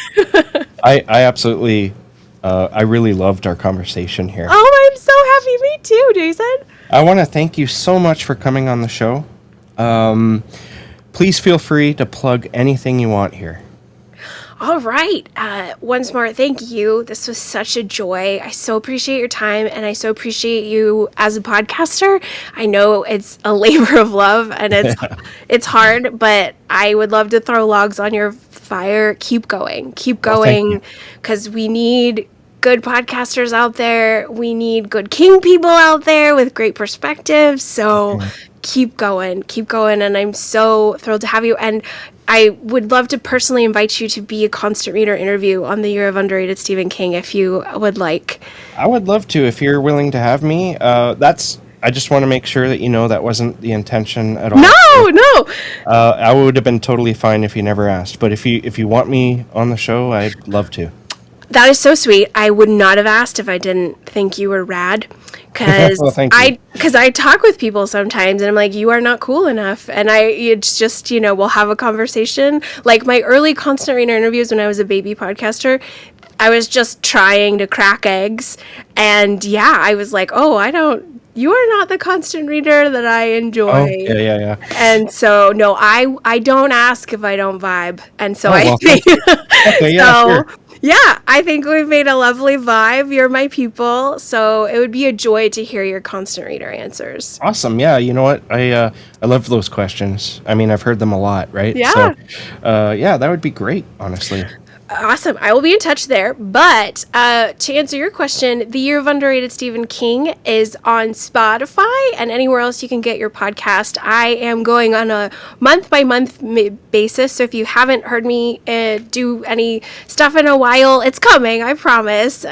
I absolutely, I really loved our conversation here. Oh, I'm so happy. Me too, Jason. I want to thank you so much for coming on the show. Please feel free to plug anything you want here. All right. Once more, thank you. This was such a joy. I so appreciate your time, and I so appreciate you as a podcaster. I know it's a labor of love, and it's hard, but I would love to throw logs on your fire. Keep Well, thank you. because we need good podcasters out there. We need good king people out there with great perspectives. So keep going. And I'm so thrilled to have you. And I would love to personally invite you to be a constant reader interview on the Year of Underrated Stephen King if you would like. I would love to if you're willing to have me. I just want to make sure that you know that wasn't the intention at all. No. I would have been totally fine if you never asked. But if you want me on the show, I'd love to. That is so sweet. I would not have asked if I didn't think you were rad. Because Well, thank you. I talk with people sometimes and I'm like, you are not cool enough. And it's just, we'll have a conversation. Like my early constant reader interviews when I was a baby podcaster, I was just trying to crack eggs. And yeah, I was like, you are not the constant reader that I enjoy. Oh, yeah. And so, no, I don't ask if I don't vibe. And so I well, think, Okay, yeah, sure. yeah, I think we've made a lovely vibe. You're my people. So it would be a joy to hear your constant reader answers. Awesome. Yeah, you know what? I love those questions. I mean, I've heard them a lot, right? Yeah. So, yeah, that would be great, honestly. Awesome. I will be in touch there. But to answer your question, The Year of Underrated Stephen King is on Spotify and anywhere else you can get your podcast. I am going on a month-by-month basis. So if you haven't heard me do any stuff in a while, it's coming. I promise.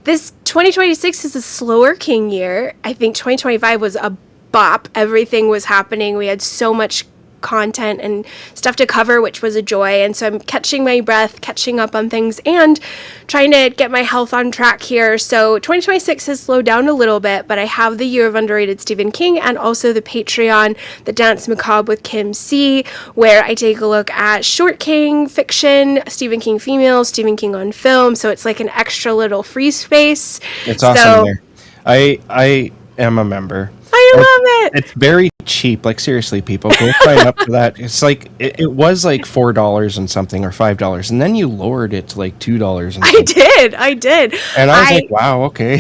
This 2026 is a slower King year. I think 2025 was a bop. Everything was happening. We had so much content and stuff to cover, which was a joy. And so I'm catching my breath, catching up on things, and trying to get my health on track here. So 2026 has slowed down a little bit, but I have the Year of Underrated Stephen King and also the Patreon, The Dance Macabre with Kim C, where I take a look at short King fiction, Stephen King female, Stephen King on film. So it's like an extra little free space. It's awesome there. I am a member. I love it. It's very cheap. Like seriously, people go sign up for that. It's like it was like $4 and something or $5, and then you lowered it to like $2. And I did. And I was like, wow, okay.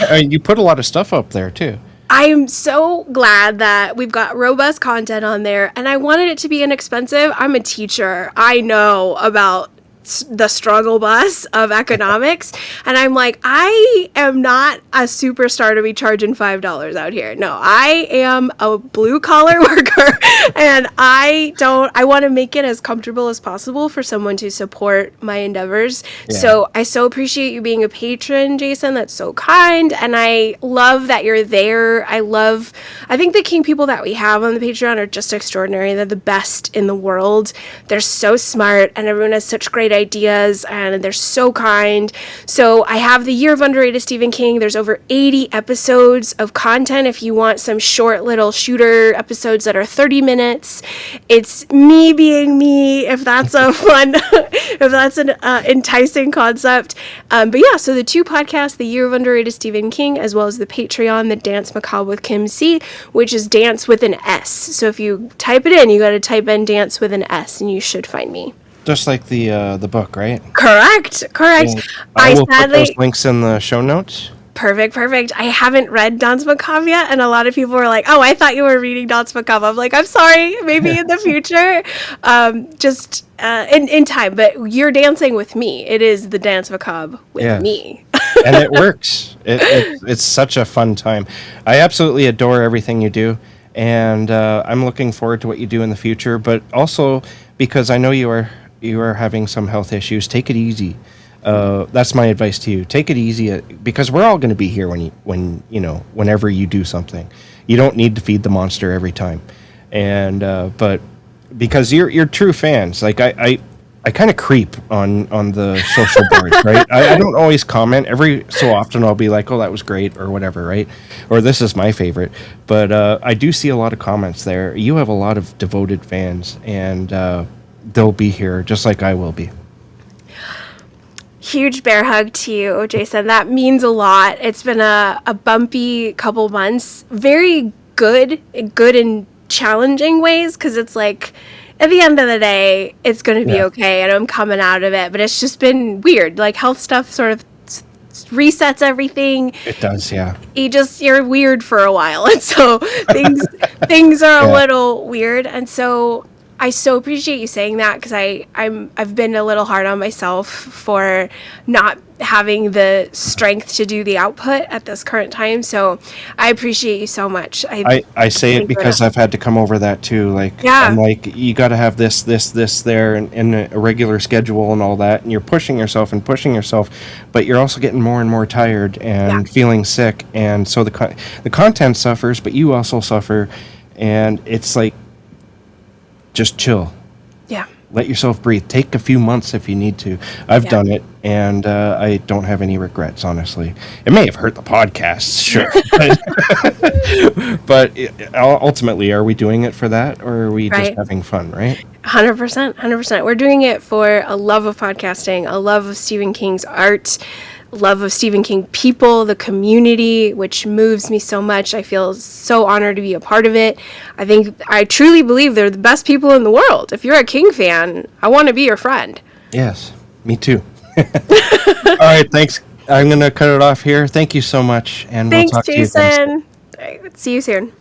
I mean, you put a lot of stuff up there too. I'm so glad that we've got robust content on there, and I wanted it to be inexpensive. I'm a teacher. I know about the struggle bus of economics, and I'm like, I am not a superstar to be charging $5 out here. No, I am a blue collar worker, and I want to make it as comfortable as possible for someone to support my endeavors. Yeah. So I so appreciate you being a patron, Jason. That's so kind, and I love that you're there. I think the King people that we have on the Patreon are just extraordinary. They're the best in the world. They're so smart, and everyone has such great ideas, and they're so kind. So I have the Year of Underrated Stephen King. There's over 80 episodes of content if you want some short little shooter episodes that are 30 minutes. It's me being me, if that's a fun, if that's an enticing concept. But yeah, so the two podcasts, the Year of Underrated Stephen King, as well as the Patreon, The Dance Macabre with Kim C, which is dance with an S. So if you type it in, you got to type in dance with an S, and you should find me. Just like the book, right? Correct. And I will put those links in the show notes. Perfect. I haven't read Dance Macabre yet, and a lot of people were like, oh, I thought you were reading Dance Macabre. I'm like, I'm sorry, maybe in the future, just in time, but you're dancing with me. It is the Dance Macabre with me. And it works. It's such a fun time. I absolutely adore everything you do, and I'm looking forward to what you do in the future, but also because I know you are having some health issues, take it easy. That's my advice to you. Take it easy because we're all going to be here whenever you do something. You don't need to feed the monster every time, and but because you're true fans. Like I kind of creep on the social boards, right? I don't always comment. Every so often I'll be like, oh, that was great or whatever, right? Or this is my favorite. But I do see a lot of comments there. You have a lot of devoted fans, and they'll be here just like I will be. Huge bear hug to you, Jason. That means a lot. It's been a bumpy couple months. Very good in challenging ways, because it's like at the end of the day, it's going to be Yeah. okay, and I'm coming out of it. But it's just been weird. Like, health stuff sort of resets everything. It does, yeah. You're weird for a while, and so things are a Yeah. little weird. And so I so appreciate you saying that, because I've been a little hard on myself for not having the strength to do the output at this current time. So I appreciate you so much. I say it because I've had to come over that too. Like, Yeah. I'm like, you got to have this, there, and in a regular schedule and all that. And you're pushing yourself, but you're also getting more and more tired and feeling sick. And so the content suffers, but you also suffer. And it's like, just chill. Yeah. Let yourself breathe. Take a few months if you need to. I've done it, and I don't have any regrets, honestly. It may have hurt the podcast, sure. But ultimately, are we doing it for that, or are we just having fun, right? 100%, 100%. We're doing it for a love of podcasting, a love of Stephen King's art, love of Stephen King people, the community, which moves me so much. I feel so honored to be a part of it. I truly believe they're the best people in the world. If you're a King fan, I want to be your friend. Yes, me too. All right, thanks. I'm going to cut it off here. Thank you so much, and we'll talk to you again soon. Thanks, Jason. All right, see you soon.